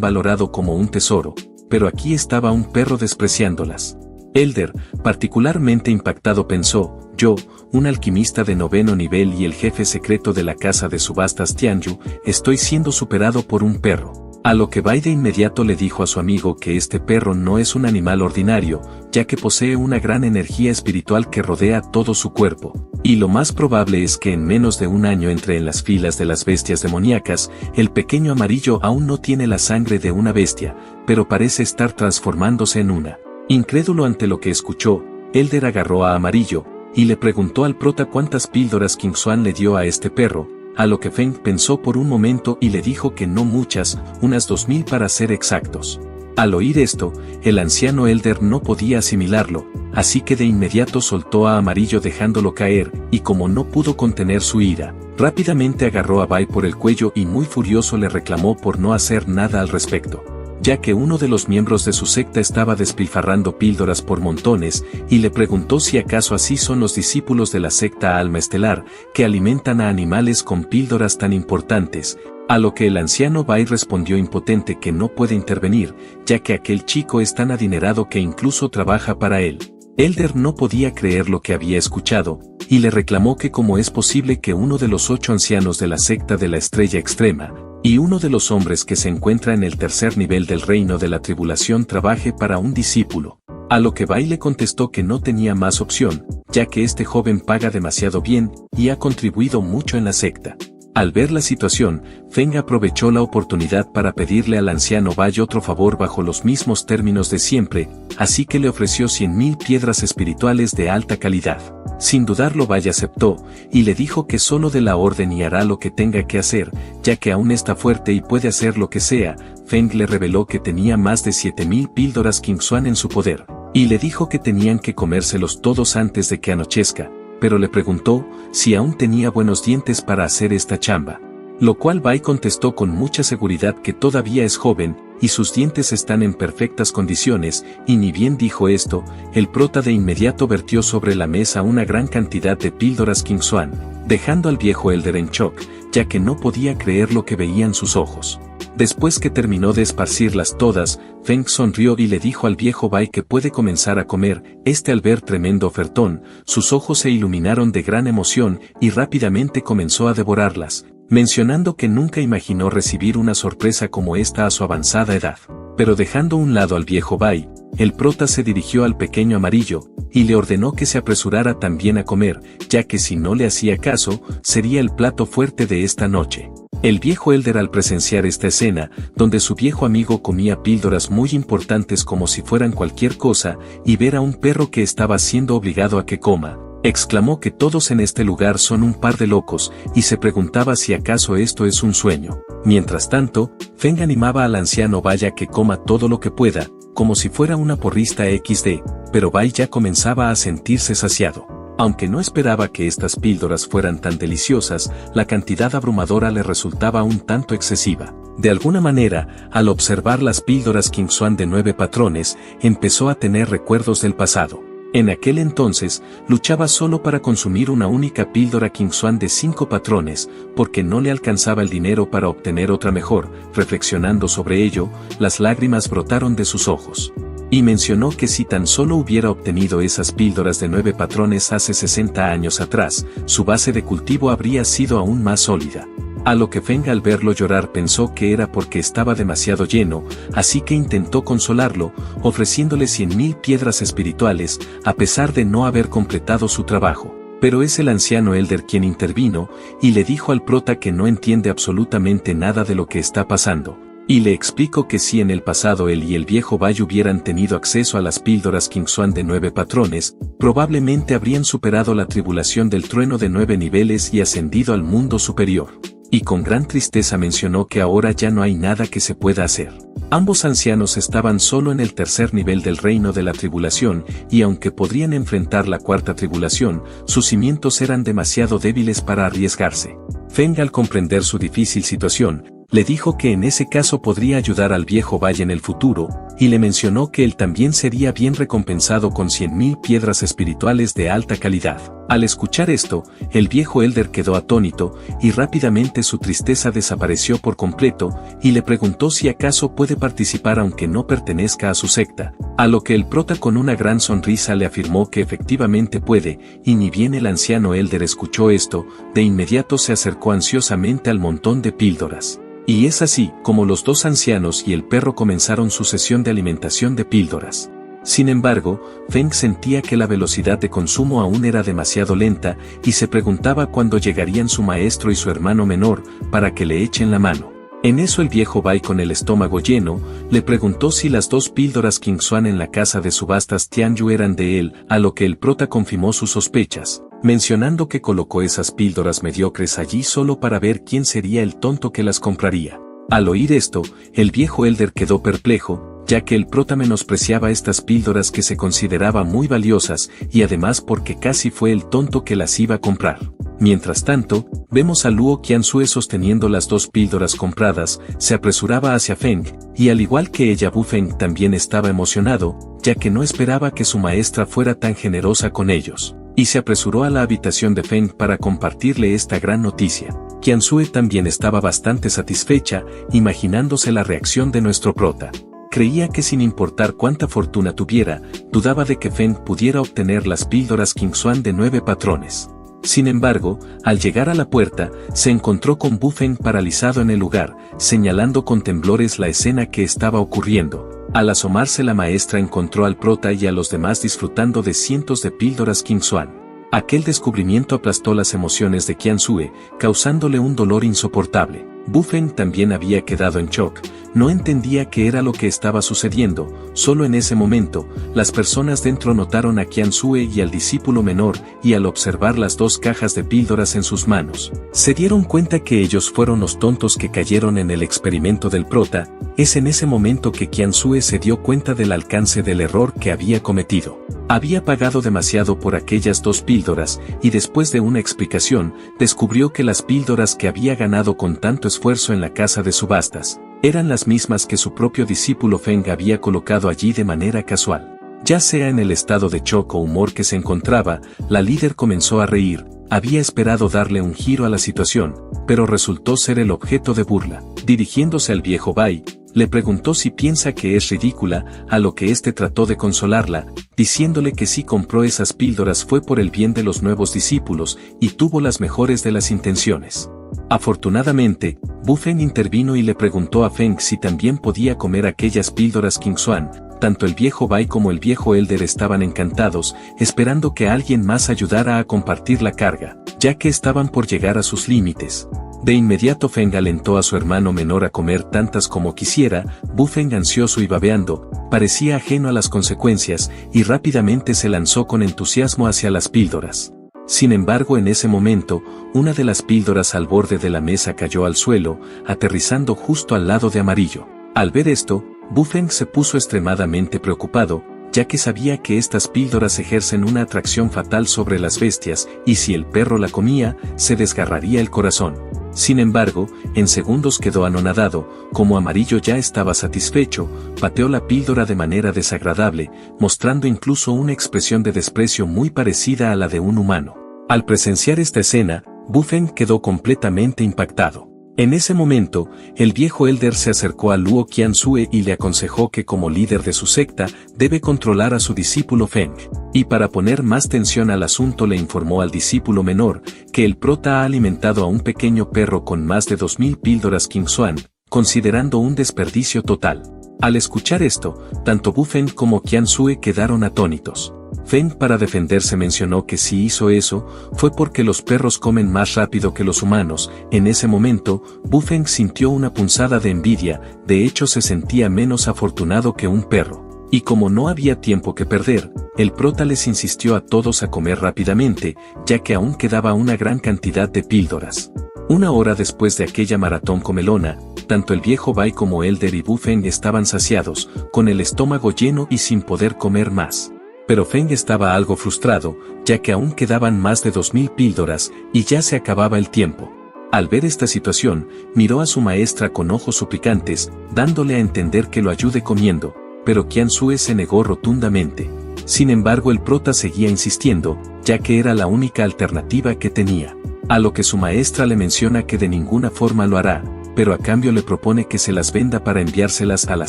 valorado como un tesoro, pero aquí estaba un perro despreciándolas. Elder, particularmente impactado, pensó: yo, un alquimista de 9º nivel y el jefe secreto de la casa de subastas Tianyu, estoy siendo superado por un perro. A lo que Bai de inmediato le dijo a su amigo que este perro no es un animal ordinario, ya que posee una gran energía espiritual que rodea todo su cuerpo, y lo más probable es que en menos de un año entre en las filas de las bestias demoníacas. El pequeño Amarillo aún no tiene la sangre de una bestia, pero parece estar transformándose en una. Incrédulo ante lo que escuchó, Elder agarró a Amarillo, y le preguntó al prota cuántas píldoras King Swan le dio a este perro, a lo que Feng pensó por un momento y le dijo que no muchas, unas 2000 para ser exactos. Al oír esto, el anciano Elder no podía asimilarlo, así que de inmediato soltó a Amarillo dejándolo caer, y como no pudo contener su ira, rápidamente agarró a Bai por el cuello y muy furioso le reclamó por no hacer nada al respecto, ya que uno de los miembros de su secta estaba despilfarrando píldoras por montones, y le preguntó si acaso así son los discípulos de la secta Alma Estelar, que alimentan a animales con píldoras tan importantes, a lo que el anciano Bai respondió impotente que no puede intervenir, ya que aquel chico es tan adinerado que incluso trabaja para él. Elder no podía creer lo que había escuchado, y le reclamó que cómo es posible que uno de los 8 ancianos de la secta de la Estrella Extrema, y uno de los hombres que se encuentra en el tercer nivel del reino de la tribulación trabaje para un discípulo. A lo que Bai le contestó que no tenía más opción, ya que este joven paga demasiado bien, y ha contribuido mucho en la secta. Al ver la situación, Feng aprovechó la oportunidad para pedirle al anciano Bai otro favor bajo los mismos términos de siempre, así que le ofreció 100.000 piedras espirituales de alta calidad. Sin dudarlo, Bai aceptó, y le dijo que solo de la orden y hará lo que tenga que hacer, ya que aún está fuerte y puede hacer lo que sea. Feng le reveló que tenía más de 7.000 píldoras King Swan en su poder, y le dijo que tenían que comérselos todos antes de que anochezca, pero le preguntó si aún tenía buenos dientes para hacer esta chamba. Lo cual Bai contestó con mucha seguridad que todavía es joven, y sus dientes están en perfectas condiciones, y ni bien dijo esto, el prota de inmediato vertió sobre la mesa una gran cantidad de píldoras King Swan, dejando al viejo Elder en shock, ya que no podía creer lo que veían sus ojos. Después que terminó de esparcirlas todas, Feng sonrió y le dijo al viejo Bai que puede comenzar a comer. Al ver tremendo ofertón, sus ojos se iluminaron de gran emoción y rápidamente comenzó a devorarlas, mencionando que nunca imaginó recibir una sorpresa como esta a su avanzada edad. Pero dejando a un lado al viejo Bai, el prota se dirigió al pequeño Amarillo, y le ordenó que se apresurara también a comer, ya que si no le hacía caso, sería el plato fuerte de esta noche. El viejo Elder, al presenciar esta escena, donde su viejo amigo comía píldoras muy importantes como si fueran cualquier cosa, y ver a un perro que estaba siendo obligado a que coma, exclamó que todos en este lugar son un par de locos, y se preguntaba si acaso esto es un sueño. Mientras tanto, Feng animaba al anciano Bai a que coma todo lo que pueda, como si fuera una porrista XD, pero Bai ya comenzaba a sentirse saciado. Aunque no esperaba que estas píldoras fueran tan deliciosas, la cantidad abrumadora le resultaba un tanto excesiva. De alguna manera, al observar las píldoras King Swan de 9 patrones, empezó a tener recuerdos del pasado. En aquel entonces, luchaba solo para consumir una única píldora King Swan de 5 patrones, porque no le alcanzaba el dinero para obtener otra mejor. Reflexionando sobre ello, las lágrimas brotaron de sus ojos. Y mencionó que si tan solo hubiera obtenido esas píldoras de 9 patrones hace 60 años atrás, su base de cultivo habría sido aún más sólida. A lo que Feng, al verlo llorar, pensó que era porque estaba demasiado lleno, así que intentó consolarlo, ofreciéndole 100.000 piedras espirituales, a pesar de no haber completado su trabajo. Pero es el anciano Elder quien intervino, y le dijo al prota que no entiende absolutamente nada de lo que está pasando. Y le explicó que si en el pasado él y el viejo Bai hubieran tenido acceso a las píldoras King Swan de 9 patrones, probablemente habrían superado la tribulación del trueno de 9 niveles y ascendido al mundo superior. y con gran tristeza mencionó que ahora ya no hay nada que se pueda hacer. Ambos ancianos estaban solo en el tercer nivel del reino de la tribulación, y aunque podrían enfrentar la cuarta tribulación, sus cimientos eran demasiado débiles para arriesgarse. Feng, al comprender su difícil situación, le dijo que en ese caso podría ayudar al viejo Bai en el futuro, y le mencionó que él también sería bien recompensado con 100.000 piedras espirituales de alta calidad. Al escuchar esto, el viejo Elder quedó atónito, y rápidamente su tristeza desapareció por completo, y le preguntó si acaso puede participar aunque no pertenezca a su secta, a lo que el prota con una gran sonrisa le afirmó que efectivamente puede, y ni bien el anciano Elder escuchó esto, de inmediato se acercó ansiosamente al montón de píldoras. Y es así como los dos ancianos y el perro comenzaron su sesión de alimentación de píldoras. Sin embargo, Feng sentía que la velocidad de consumo aún era demasiado lenta y se preguntaba cuándo llegarían su maestro y su hermano menor para que le echen la mano. En eso el viejo Bai, con el estómago lleno, le preguntó si las 2 píldoras King Xuan en la casa de subastas Tianyu eran de él, a lo que el prota confirmó sus sospechas, mencionando que colocó esas píldoras mediocres allí solo para ver quién sería el tonto que las compraría. Al oír esto, el viejo Elder quedó perplejo, ya que el prota menospreciaba estas píldoras que se consideraba muy valiosas, y además porque casi fue el tonto que las iba a comprar. Mientras tanto, vemos a Luo Qianzue sosteniendo las 2 píldoras compradas, se apresuraba hacia Feng, y al igual que ella, Bu Feng también estaba emocionado, ya que no esperaba que su maestra fuera tan generosa con ellos, y se apresuró a la habitación de Feng para compartirle esta gran noticia. Qianzue también estaba bastante satisfecha, imaginándose la reacción de nuestro prota. Creía que sin importar cuánta fortuna tuviera, dudaba de que Feng pudiera obtener las píldoras King Xuan de 9 patrones. Sin embargo, al llegar a la puerta, se encontró con Bu Feng paralizado en el lugar, señalando con temblores la escena que estaba ocurriendo. Al asomarse, la maestra encontró al prota y a los demás disfrutando de cientos de píldoras King Xuan. Aquel descubrimiento aplastó las emociones de Qianzue, causándole un dolor insoportable. Bu Feng también había quedado en shock, no entendía qué era lo que estaba sucediendo. Solo en ese momento, las personas dentro notaron a Qianzue y al discípulo menor, y al observar las 2 cajas de píldoras en sus manos, se dieron cuenta que ellos fueron los tontos que cayeron en el experimento del prota. Es en ese momento que Qianzue se dio cuenta del alcance del error que había cometido. Había pagado demasiado por aquellas 2 píldoras, y después de una explicación, descubrió que las píldoras que había ganado con tanto esfuerzo en la casa de subastas, eran las mismas que su propio discípulo Feng había colocado allí de manera casual. Ya sea en el estado de shock o humor que se encontraba, la líder comenzó a reír. Había esperado darle un giro a la situación, pero resultó ser el objeto de burla. Dirigiéndose al viejo Bai, le preguntó si piensa que es ridícula, a lo que éste trató de consolarla, diciéndole que si compró esas píldoras fue por el bien de los nuevos discípulos, y tuvo las mejores de las intenciones. Afortunadamente, Bu Feng intervino y le preguntó a Feng si también podía comer aquellas píldoras King Xuan. Tanto el viejo Bai como el viejo Elder estaban encantados, esperando que alguien más ayudara a compartir la carga, ya que estaban por llegar a sus límites. De inmediato Feng alentó a su hermano menor a comer tantas como quisiera. Bu Feng, ansioso y babeando, parecía ajeno a las consecuencias, y rápidamente se lanzó con entusiasmo hacia las píldoras. Sin embargo, en ese momento, una de las píldoras al borde de la mesa cayó al suelo, aterrizando justo al lado de Amarillo. Al ver esto, Bu Feng se puso extremadamente preocupado, ya que sabía que estas píldoras ejercen una atracción fatal sobre las bestias, y si el perro la comía, se desgarraría el corazón. Sin embargo, en segundos quedó anonadado. Como Amarillo ya estaba satisfecho, pateó la píldora de manera desagradable, mostrando incluso una expresión de desprecio muy parecida a la de un humano. Al presenciar esta escena, Bu Feng quedó completamente impactado. En ese momento, el viejo Elder se acercó a Luo Qianzue y le aconsejó que como líder de su secta, debe controlar a su discípulo Feng. Y para poner más tensión al asunto le informó al discípulo menor, que el prota ha alimentado a un pequeño perro con más de 2000 píldoras King Xuan, considerando un desperdicio total. Al escuchar esto, tanto Bu Feng como Qianzue quedaron atónitos. Feng, para defenderse, mencionó que si hizo eso, fue porque los perros comen más rápido que los humanos. En ese momento, Bu Feng sintió una punzada de envidia, de hecho se sentía menos afortunado que un perro. Y como no había tiempo que perder, el prota les insistió a todos a comer rápidamente, ya que aún quedaba una gran cantidad de píldoras. Una hora después de aquella maratón comelona, tanto el viejo Bai como Elder y Bu Feng estaban saciados, con el estómago lleno y sin poder comer más. Pero Feng estaba algo frustrado, ya que aún quedaban más de 2000 píldoras, y ya se acababa el tiempo. Al ver esta situación, miró a su maestra con ojos suplicantes, dándole a entender que lo ayude comiendo, pero Qianzhue se negó rotundamente. Sin embargo, el prota seguía insistiendo, ya que era la única alternativa que tenía. A lo que su maestra le menciona que de ninguna forma lo hará, pero a cambio le propone que se las venda para enviárselas a la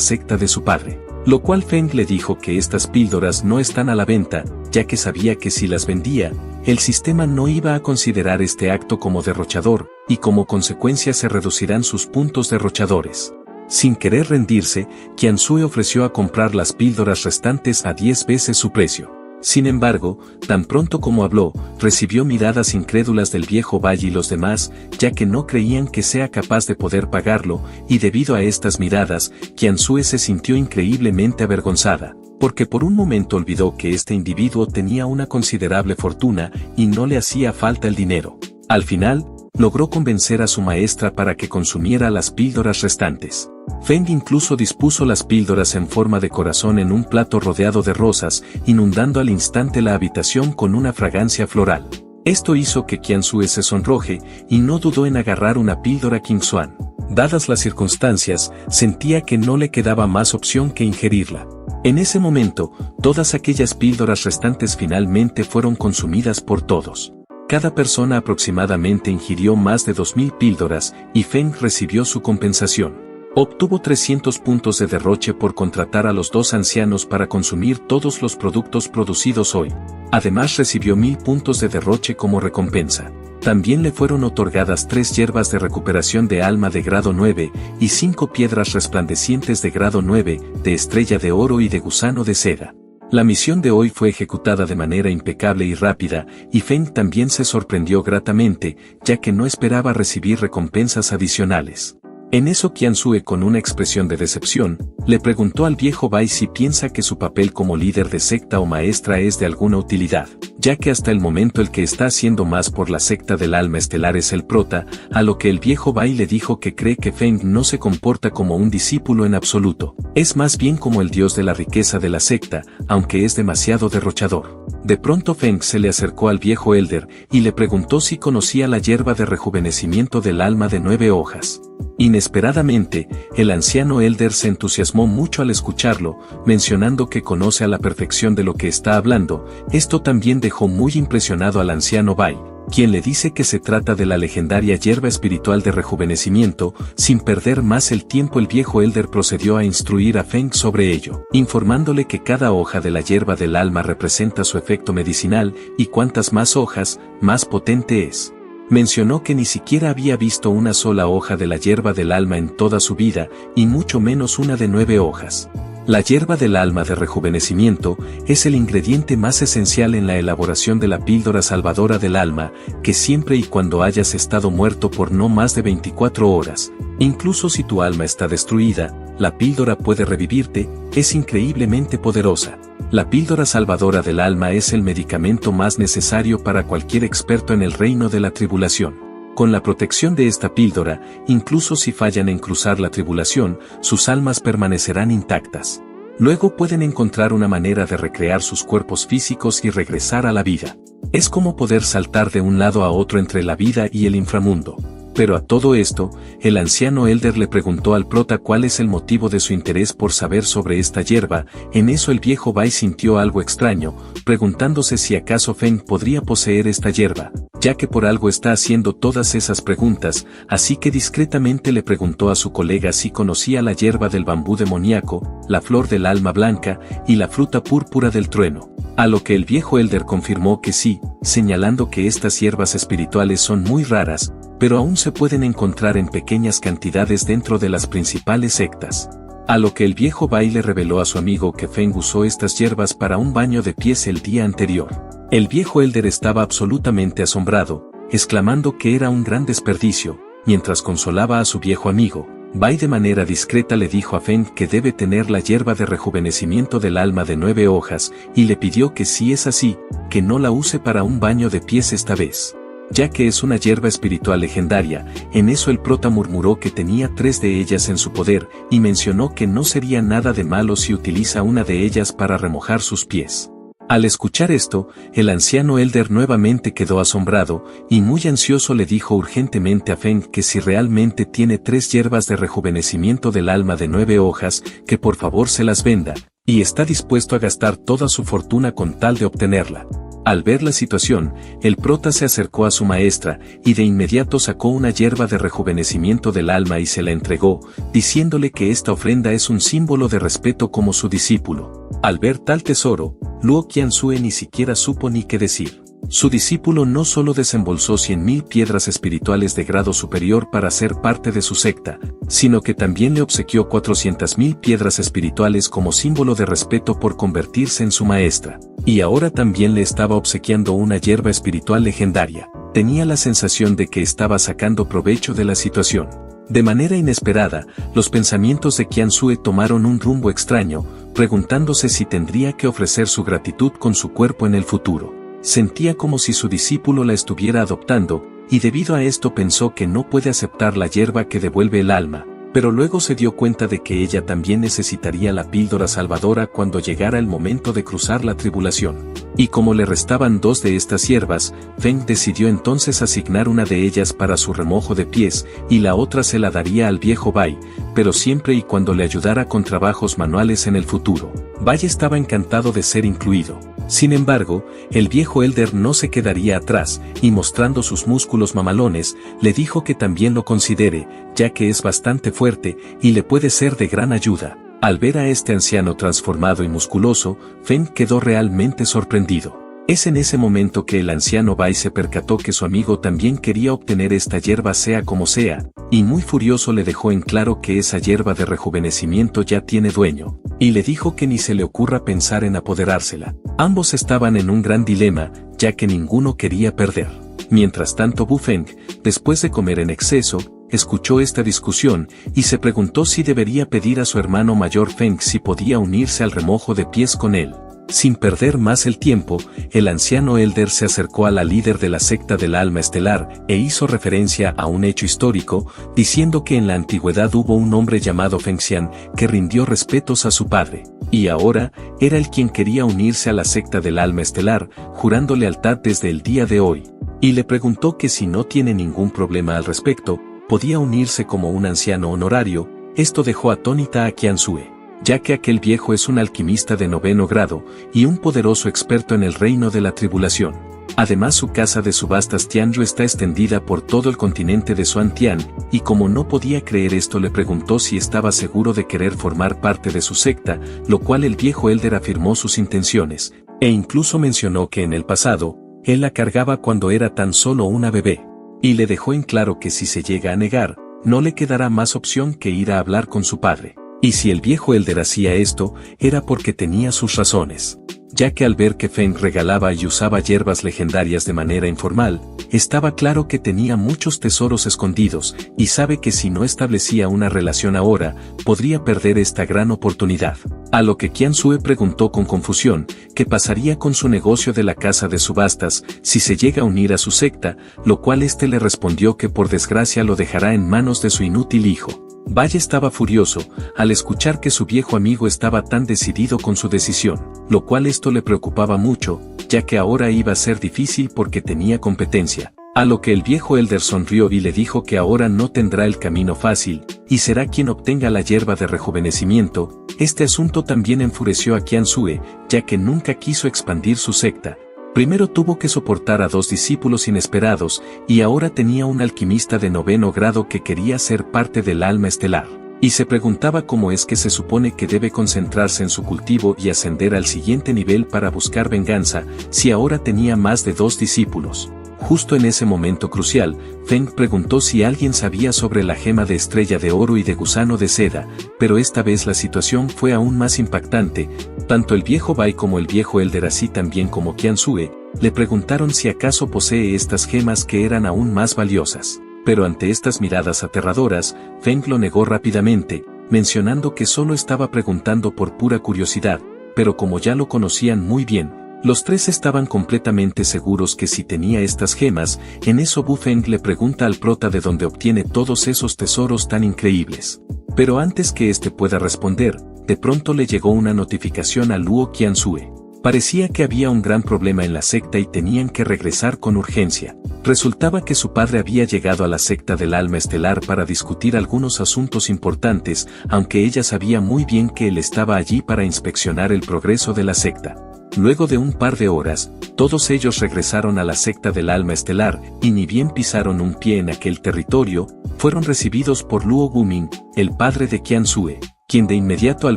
secta de su padre. Lo cual Feng le dijo que estas píldoras no están a la venta, ya que sabía que si las vendía, el sistema no iba a considerar este acto como derrochador, y como consecuencia se reducirán sus puntos derrochadores. Sin querer rendirse, Qianzhue ofreció a comprar las píldoras restantes a 10 veces su precio. Sin embargo, tan pronto como habló, recibió miradas incrédulas del viejo Bai y los demás, ya que no creían que sea capaz de poder pagarlo, y debido a estas miradas, Qianzhue se sintió increíblemente avergonzada, porque por un momento olvidó que este individuo tenía una considerable fortuna y no le hacía falta el dinero. Al final, logró convencer a su maestra para que consumiera las píldoras restantes. Feng incluso dispuso las píldoras en forma de corazón en un plato rodeado de rosas, inundando al instante la habitación con una fragancia floral. Esto hizo que Qianzhue se sonroje y no dudó en agarrar una píldora Qingxuan. Dadas las circunstancias, sentía que no le quedaba más opción que ingerirla. En ese momento, todas aquellas píldoras restantes finalmente fueron consumidas por todos. Cada persona aproximadamente ingirió más de 2000 píldoras, y Feng recibió su compensación. Obtuvo 300 puntos de derroche por contratar a los dos ancianos para consumir todos los productos producidos hoy. Además recibió 1000 puntos de derroche como recompensa. También le fueron otorgadas 3 hierbas de recuperación de alma de grado 9, y 5 piedras resplandecientes de grado 9, de estrella de oro y de gusano de seda. La misión de hoy fue ejecutada de manera impecable y rápida, y Feng también se sorprendió gratamente, ya que no esperaba recibir recompensas adicionales. En eso Qianzhue, con una expresión de decepción, le preguntó al viejo Bai si piensa que su papel como líder de secta o maestra es de alguna utilidad, ya que hasta el momento el que está haciendo más por la secta del alma estelar es el prota, a lo que el viejo Bai le dijo que cree que Feng no se comporta como un discípulo en absoluto, es más bien como el dios de la riqueza de la secta, aunque es demasiado derrochador. De pronto Feng se le acercó al viejo Elder y le preguntó si conocía la hierba de rejuvenecimiento del alma de 9 hojas. Inesperadamente, el anciano Elder se entusiasmó mucho al escucharlo, mencionando que conoce a la perfección de lo que está hablando. Esto también dejó muy impresionado al anciano Bai, quien le dice que se trata de la legendaria hierba espiritual de rejuvenecimiento. Sin perder más el tiempo, el viejo Elder procedió a instruir a Feng sobre ello, informándole que cada hoja de la hierba del alma representa su efecto medicinal, y cuantas más hojas, más potente es. Mencionó que ni siquiera había visto una sola hoja de la hierba del alma en toda su vida, y mucho menos una de 9 hojas. La hierba del alma de rejuvenecimiento es el ingrediente más esencial en la elaboración de la píldora salvadora del alma, que siempre y cuando hayas estado muerto por no más de 24 horas, incluso si tu alma está destruida, la píldora puede revivirte. Es increíblemente poderosa. La píldora salvadora del alma es el medicamento más necesario para cualquier experto en el reino de la tribulación. Con la protección de esta píldora, incluso si fallan en cruzar la tribulación, sus almas permanecerán intactas. Luego pueden encontrar una manera de recrear sus cuerpos físicos y regresar a la vida. Es como poder saltar de un lado a otro entre la vida y el inframundo. Pero a todo esto, el anciano Elder le preguntó al prota cuál es el motivo de su interés por saber sobre esta hierba. En eso el viejo Bai sintió algo extraño, preguntándose si acaso Feng podría poseer esta hierba, ya que por algo está haciendo todas esas preguntas, así que discretamente le preguntó a su colega si conocía la hierba del bambú demoníaco, la flor del alma blanca y la fruta púrpura del trueno. A lo que el viejo Elder confirmó que sí, señalando que estas hierbas espirituales son muy raras, pero aún se pueden encontrar en pequeñas cantidades dentro de las principales sectas. A lo que el viejo Bai le reveló a su amigo que Feng usó estas hierbas para un baño de pies el día anterior. El viejo Elder estaba absolutamente asombrado, exclamando que era un gran desperdicio. Mientras consolaba a su viejo amigo, Bai de manera discreta le dijo a Feng que debe tener la hierba de rejuvenecimiento del alma de 9 hojas, y le pidió que si es así, que no la use para un baño de pies esta vez. ya que es una hierba espiritual legendaria. En eso el prota murmuró que tenía 3 de ellas en su poder, y mencionó que no sería nada de malo si utiliza una de ellas para remojar sus pies. Al escuchar esto, el anciano Elder nuevamente quedó asombrado, y muy ansioso le dijo urgentemente a Feng que si realmente tiene 3 hierbas de rejuvenecimiento del alma de 9 hojas, que por favor se las venda, y está dispuesto a gastar toda su fortuna con tal de obtenerla. Al ver la situación, el prota se acercó a su maestra, y de inmediato sacó una hierba de rejuvenecimiento del alma y se la entregó, diciéndole que esta ofrenda es un símbolo de respeto como su discípulo. Al ver tal tesoro, Luo Qianzue ni siquiera supo ni qué decir. Su discípulo no solo desembolsó 100.000 piedras espirituales de grado superior para ser parte de su secta, sino que también le obsequió 400.000 piedras espirituales como símbolo de respeto por convertirse en su maestra. Y ahora también le estaba obsequiando una hierba espiritual legendaria. Tenía la sensación de que estaba sacando provecho de la situación. De manera inesperada, los pensamientos de Qianzue tomaron un rumbo extraño, preguntándose si tendría que ofrecer su gratitud con su cuerpo en el futuro. Sentía como si su discípulo la estuviera adoptando, y debido a esto pensó que no puede aceptar la hierba que devuelve el alma, pero luego se dio cuenta de que ella también necesitaría la píldora salvadora cuando llegara el momento de cruzar la tribulación. Y como le restaban 2 de estas hierbas, Feng decidió entonces asignar una de ellas para su remojo de pies, y la otra se la daría al viejo Bai, pero siempre y cuando le ayudara con trabajos manuales en el futuro. Bai estaba encantado de ser incluido. Sin embargo, el viejo Elder no se quedaría atrás, y mostrando sus músculos mamalones, le dijo que también lo considere, ya que es bastante fuerte, y le puede ser de gran ayuda. Al ver a este anciano transformado y musculoso, Feng quedó realmente sorprendido. Es en ese momento que el anciano Bai se percató que su amigo también quería obtener esta hierba sea como sea, y muy furioso le dejó en claro que esa hierba de rejuvenecimiento ya tiene dueño, y le dijo que ni se le ocurra pensar en apoderársela. Ambos estaban en un gran dilema, ya que ninguno quería perder. Mientras tanto Bu Feng, después de comer en exceso, escuchó esta discusión, y se preguntó si debería pedir a su hermano mayor Feng si podía unirse al remojo de pies con él. Sin perder más el tiempo, el anciano Elder se acercó a la líder de la secta del alma estelar, e hizo referencia a un hecho histórico, diciendo que en la antigüedad hubo un hombre llamado Feng Xian, que rindió respetos a su padre, y ahora, era el quien quería unirse a la secta del alma estelar, jurando lealtad desde el día de hoy. Y le preguntó que si no tiene ningún problema al respecto, podía unirse como un anciano honorario. Esto dejó atónita a Qianzue, ya que aquel viejo es un alquimista de 9º grado, y un poderoso experto en el reino de la tribulación. Además su casa de subastas Tianyu está extendida por todo el continente de Xuantian, y como no podía creer esto le preguntó si estaba seguro de querer formar parte de su secta, lo cual el viejo Elder afirmó sus intenciones, e incluso mencionó que en el pasado, él la cargaba cuando era tan solo una bebé, y le dejó en claro que si se llega a negar, no le quedará más opción que ir a hablar con su padre. Y si el viejo Elder hacía esto, era porque tenía sus razones, ya que al ver que Feng regalaba y usaba hierbas legendarias de manera informal, estaba claro que tenía muchos tesoros escondidos, y sabe que si no establecía una relación ahora, podría perder esta gran oportunidad. A lo que Qianzue preguntó con confusión, qué pasaría con su negocio de la casa de subastas, si se llega a unir a su secta, lo cual este le respondió que por desgracia lo dejará en manos de su inútil hijo. Bai estaba furioso, al escuchar que su viejo amigo estaba tan decidido con su decisión, lo cual esto le preocupaba mucho, ya que ahora iba a ser difícil porque tenía competencia. A lo que el viejo Elder sonrió y le dijo que ahora no tendrá el camino fácil, y será quien obtenga la hierba de rejuvenecimiento. Este asunto también enfureció a Qianzue, ya que nunca quiso expandir su secta. Primero tuvo que soportar a 2 discípulos inesperados, y ahora tenía un alquimista de 9º grado que quería ser parte del alma estelar. Y se preguntaba cómo es que se supone que debe concentrarse en su cultivo y ascender al siguiente nivel para buscar venganza, si ahora tenía más de 2 discípulos. Justo en ese momento crucial, Feng preguntó si alguien sabía sobre la gema de estrella de oro y de gusano de seda, pero esta vez la situación fue aún más impactante. Tanto el viejo Bai como el viejo Elder, así también como Qianzue, le preguntaron si acaso posee estas gemas que eran aún más valiosas. Pero ante estas miradas aterradoras, Feng lo negó rápidamente, mencionando que solo estaba preguntando por pura curiosidad, pero como ya lo conocían muy bien, Los tres estaban completamente seguros que si tenía estas gemas. En eso Bu Feng le pregunta al prota de dónde obtiene todos esos tesoros tan increíbles. Pero antes que éste pueda responder, de pronto le llegó una notificación a Luo Qianzue. Parecía que había un gran problema en la secta y tenían que regresar con urgencia. Resultaba que su padre había llegado a la secta del alma estelar para discutir algunos asuntos importantes, aunque ella sabía muy bien que él estaba allí para inspeccionar el progreso de la secta. Luego de un par de horas, todos ellos regresaron a la secta del alma estelar, y ni bien pisaron un pie en aquel territorio, fueron recibidos por Luo Gumin, el padre de Qianzue, quien de inmediato al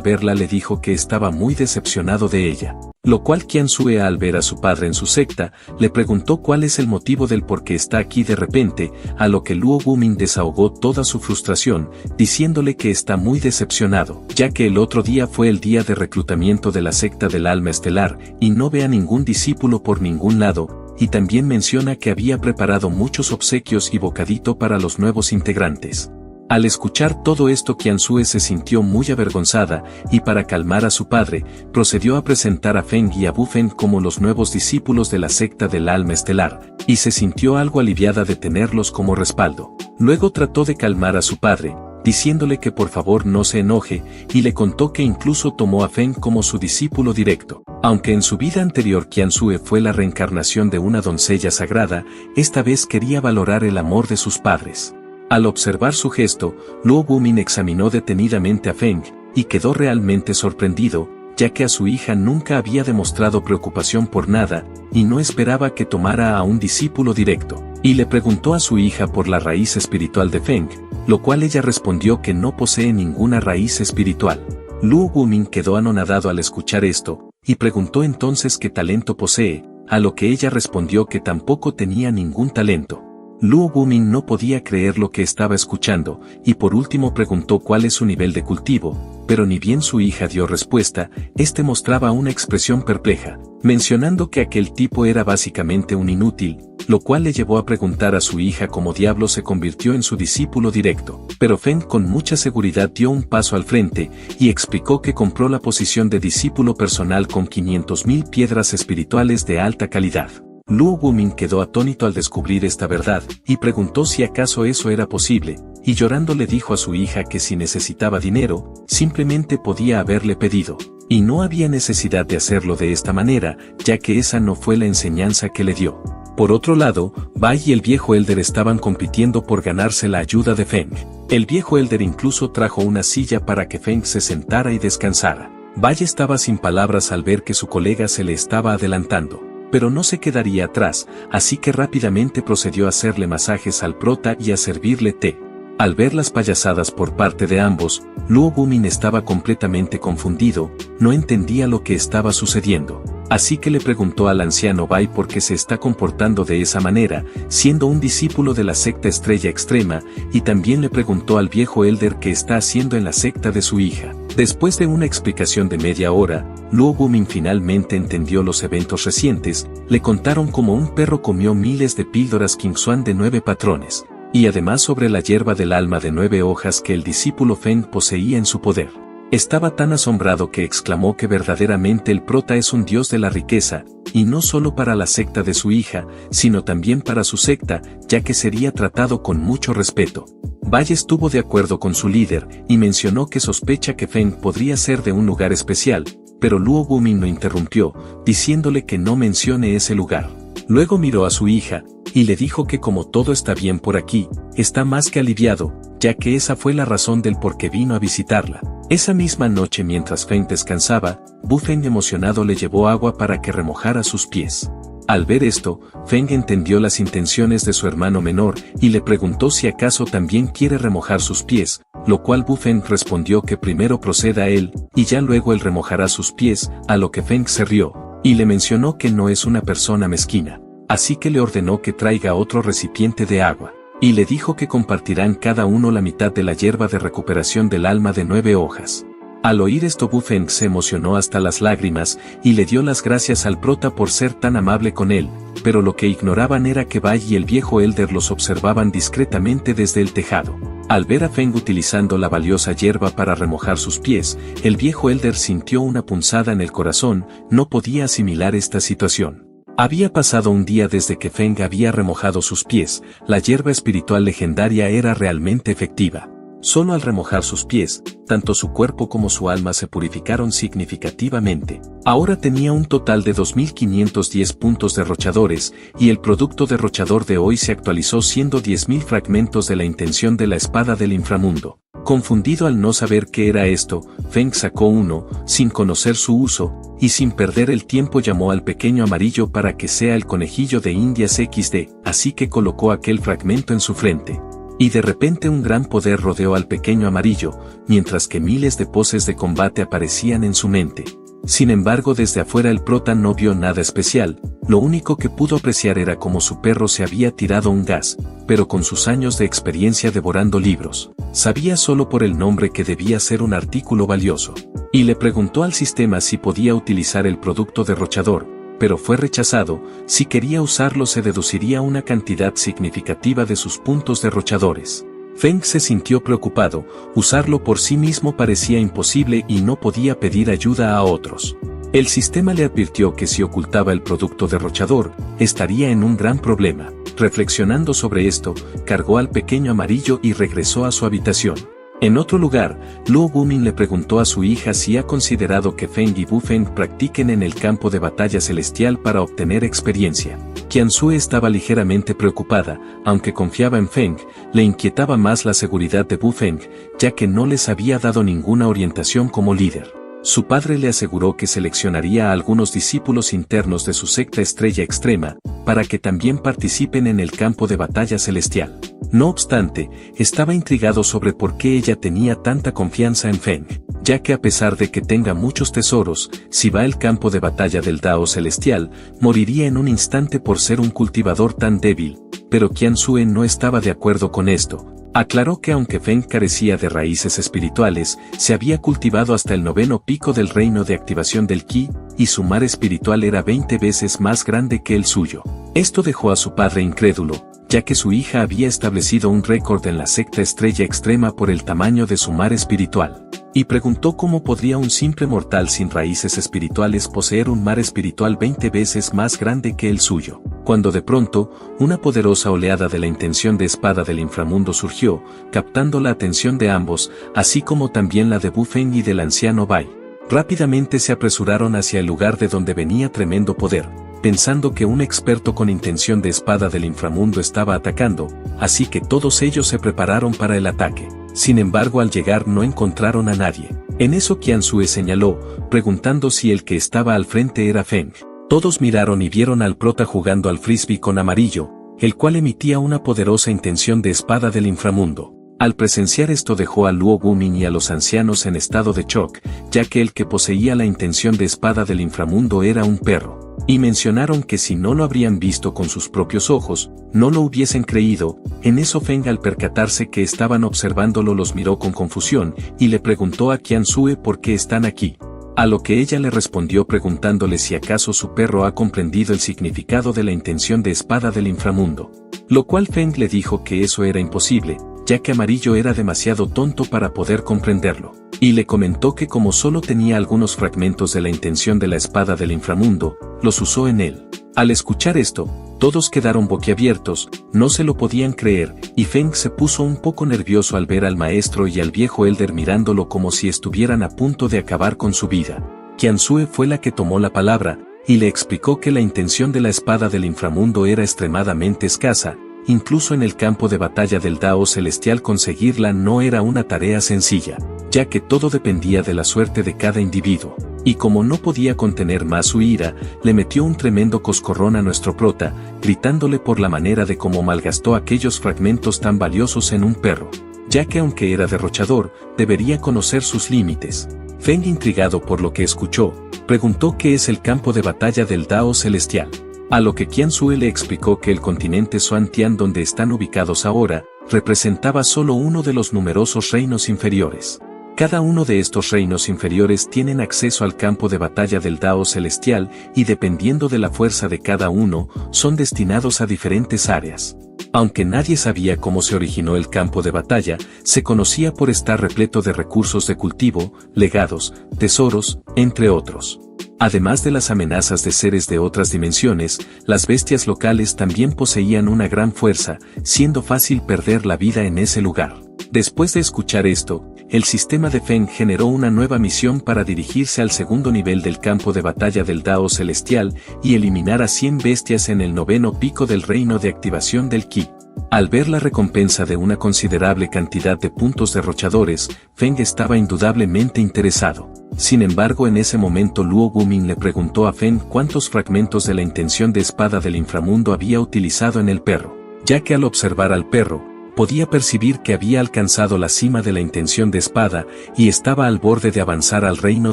verla le dijo que estaba muy decepcionado de ella. Lo cual Qianzue, al ver a su padre en su secta, le preguntó cuál es el motivo del por qué está aquí de repente, a lo que Luo Gumin desahogó toda su frustración, diciéndole que está muy decepcionado, ya que el otro día fue el día de reclutamiento de la secta del alma estelar, y no ve a ningún discípulo por ningún lado, y también menciona que había preparado muchos obsequios y bocadito para los nuevos integrantes. Al escuchar todo esto, Qianzue se sintió muy avergonzada, y para calmar a su padre, procedió a presentar a Feng y a Bu Feng como los nuevos discípulos de la secta del alma estelar, y se sintió algo aliviada de tenerlos como respaldo. Luego trató de calmar a su padre, diciéndole que por favor no se enoje, y le contó que incluso tomó a Feng como su discípulo directo. Aunque en su vida anterior Qianzue fue la reencarnación de una doncella sagrada, esta vez quería valorar el amor de sus padres. Al observar su gesto, Luo Gumin examinó detenidamente a Feng, y quedó realmente sorprendido, ya que a su hija nunca había demostrado preocupación por nada, y no esperaba que tomara a un discípulo directo. Y le preguntó a su hija por la raíz espiritual de Feng, lo cual ella respondió que no posee ninguna raíz espiritual. Luo Gumin quedó anonadado al escuchar esto, y preguntó entonces qué talento posee, a lo que ella respondió que tampoco tenía ningún talento. Luo Gumin no podía creer lo que estaba escuchando, y por último preguntó cuál es su nivel de cultivo, pero ni bien su hija dio respuesta, este mostraba una expresión perpleja, mencionando que aquel tipo era básicamente un inútil, lo cual le llevó a preguntar a su hija cómo diablo se convirtió en su discípulo directo. Pero Feng con mucha seguridad dio un paso al frente, y explicó que compró la posición de discípulo personal con 500.000 piedras espirituales de alta calidad. Luo Gumin quedó atónito al descubrir esta verdad, y preguntó si acaso eso era posible, y llorando le dijo a su hija que si necesitaba dinero, simplemente podía haberle pedido, y no había necesidad de hacerlo de esta manera, ya que esa no fue la enseñanza que le dio. Por otro lado, Bai y el viejo Elder estaban compitiendo por ganarse la ayuda de Feng. El viejo Elder incluso trajo una silla para que Feng se sentara y descansara. Bai estaba sin palabras al ver que su colega se le estaba adelantando. Pero no se quedaría atrás, así que rápidamente procedió a hacerle masajes al prota y a servirle té. Al ver las payasadas por parte de ambos, Luo Gumin estaba completamente confundido, no entendía lo que estaba sucediendo. Así que le preguntó al anciano Bai por qué se está comportando de esa manera, siendo un discípulo de la secta Estrella Extrema, y también le preguntó al viejo Elder qué está haciendo en la secta de su hija. Después de una explicación de media hora, Luo Gumin finalmente entendió los eventos recientes, le contaron cómo un perro comió miles de píldoras Qingxuan de 9 patrones, y además sobre la hierba del alma de 9 hojas que el discípulo Feng poseía en su poder. Estaba tan asombrado que exclamó que verdaderamente el prota es un dios de la riqueza, y no solo para la secta de su hija, sino también para su secta, ya que sería tratado con mucho respeto. Bai estuvo de acuerdo con su líder, y mencionó que sospecha que Feng podría ser de un lugar especial, pero Luo Gumin lo interrumpió, diciéndole que no mencione ese lugar. Luego miró a su hija, y le dijo que como todo está bien por aquí, está más que aliviado, ya que esa fue la razón del por qué vino a visitarla. Esa misma noche mientras Feng descansaba, Bu Feng emocionado le llevó agua para que remojara sus pies. Al ver esto, Feng entendió las intenciones de su hermano menor y le preguntó si acaso también quiere remojar sus pies, lo cual Bu Feng respondió que primero proceda él, y ya luego él remojará sus pies, a lo que Feng se rió, y le mencionó que no es una persona mezquina. Así que le ordenó que traiga otro recipiente de agua, y le dijo que compartirán cada uno la mitad de la hierba de recuperación del alma de 9 hojas. Al oír esto Bu Feng se emocionó hasta las lágrimas, y le dio las gracias al prota por ser tan amable con él, pero lo que ignoraban era que Bai y el viejo Elder los observaban discretamente desde el tejado. Al ver a Feng utilizando la valiosa hierba para remojar sus pies, el viejo Elder sintió una punzada en el corazón, no podía asimilar esta situación. Había pasado un día desde que Feng había remojado sus pies, la hierba espiritual legendaria era realmente efectiva. Solo al remojar sus pies, tanto su cuerpo como su alma se purificaron significativamente. Ahora tenía un total de 2510 puntos derrochadores, y el producto derrochador de hoy se actualizó siendo 10.000 fragmentos de la intención de la espada del inframundo. Confundido al no saber qué era esto, Feng sacó uno, sin conocer su uso, y sin perder el tiempo llamó al pequeño amarillo para que sea el conejillo de Indias XD, así que colocó aquel fragmento en su frente. Y de repente un gran poder rodeó al pequeño amarillo, mientras que miles de poses de combate aparecían en su mente. Sin embargo, desde afuera el prota no vio nada especial, lo único que pudo apreciar era cómo su perro se había tirado un gas, pero con sus años de experiencia devorando libros, sabía solo por el nombre que debía ser un artículo valioso. Y le preguntó al sistema si podía utilizar el producto derrochador, pero fue rechazado. Si quería usarlo se deduciría una cantidad significativa de sus puntos derrochadores. Feng se sintió preocupado, usarlo por sí mismo parecía imposible y no podía pedir ayuda a otros. El sistema le advirtió que si ocultaba el producto derrochador, estaría en un gran problema. Reflexionando sobre esto, cargó al pequeño amarillo y regresó a su habitación. En otro lugar, Luo Gumin le preguntó a su hija si ha considerado que Feng y Bu Feng practiquen en el campo de batalla celestial para obtener experiencia. Qianzue estaba ligeramente preocupada, aunque confiaba en Feng, le inquietaba más la seguridad de Bu Feng, ya que no les había dado ninguna orientación como líder. Su padre le aseguró que seleccionaría a algunos discípulos internos de su secta Estrella Extrema, para que también participen en el campo de batalla celestial. No obstante, estaba intrigado sobre por qué ella tenía tanta confianza en Feng, ya que a pesar de que tenga muchos tesoros, si va al campo de batalla del Dao Celestial, moriría en un instante por ser un cultivador tan débil, pero Qianzue no estaba de acuerdo con esto. Aclaró que aunque Feng carecía de raíces espirituales, se había cultivado hasta el 9º pico del reino de activación del Qi, y su mar espiritual era 20 veces más grande que el suyo. Esto dejó a su padre incrédulo, ya que su hija había establecido un récord en la secta Estrella Extrema por el tamaño de su mar espiritual. Y preguntó cómo podría un simple mortal sin raíces espirituales poseer un mar espiritual 20 veces más grande que el suyo. Cuando de pronto, una poderosa oleada de la intención de espada del inframundo surgió, captando la atención de ambos, así como también la de Bu Feng y del anciano Bai. Rápidamente se apresuraron hacia el lugar de donde venía tremendo poder, pensando que un experto con intención de espada del inframundo estaba atacando, así que todos ellos se prepararon para el ataque. Sin embargo, al llegar no encontraron a nadie. En eso Qianzue señaló, preguntando si el que estaba al frente era Feng. Todos miraron y vieron al prota jugando al frisbee con amarillo, el cual emitía una poderosa intención de espada del inframundo. Al presenciar esto dejó a Luo Gumin y a los ancianos en estado de shock, ya que el que poseía la intención de espada del inframundo era un perro. Y mencionaron que si no lo habrían visto con sus propios ojos, no lo hubiesen creído. En eso Feng, al percatarse que estaban observándolo, los miró con confusión, y le preguntó a Qianzue por qué están aquí. A lo que ella le respondió preguntándole si acaso su perro ha comprendido el significado de la intención de espada del inframundo. Lo cual Feng le dijo que eso era imposible, ya que Amarillo era demasiado tonto para poder comprenderlo. Y le comentó que como solo tenía algunos fragmentos de la intención de la espada del inframundo, los usó en él. Al escuchar esto, todos quedaron boquiabiertos, no se lo podían creer, y Feng se puso un poco nervioso al ver al maestro y al viejo Elder mirándolo como si estuvieran a punto de acabar con su vida. Qianzue fue la que tomó la palabra, y le explicó que la intención de la espada del inframundo era extremadamente escasa, incluso en el campo de batalla del Dao Celestial conseguirla no era una tarea sencilla, ya que todo dependía de la suerte de cada individuo. Y como no podía contener más su ira, le metió un tremendo coscorrón a nuestro prota, gritándole por la manera de cómo malgastó aquellos fragmentos tan valiosos en un perro, ya que aunque era derrochador, debería conocer sus límites. Feng, intrigado por lo que escuchó, preguntó qué es el campo de batalla del Dao Celestial. A lo que Qianzue le explicó que el continente Xuantian donde están ubicados ahora, representaba solo uno de los numerosos reinos inferiores. Cada uno de estos reinos inferiores tienen acceso al campo de batalla del Dao Celestial y dependiendo de la fuerza de cada uno, son destinados a diferentes áreas. Aunque nadie sabía cómo se originó el campo de batalla, se conocía por estar repleto de recursos de cultivo, legados, tesoros, entre otros. Además de las amenazas de seres de otras dimensiones, las bestias locales también poseían una gran fuerza, siendo fácil perder la vida en ese lugar. Después de escuchar esto, el sistema de Feng generó una nueva misión para dirigirse al segundo nivel del campo de batalla del Dao Celestial y eliminar a 100 bestias en el 9º pico del reino de activación del Qi. Al ver la recompensa de una considerable cantidad de puntos derrochadores, Feng estaba indudablemente interesado. Sin embargo, en ese momento Luo Gumin le preguntó a Feng cuántos fragmentos de la intención de espada del inframundo había utilizado en el perro, ya que al observar al perro, podía percibir que había alcanzado la cima de la intención de espada y estaba al borde de avanzar al reino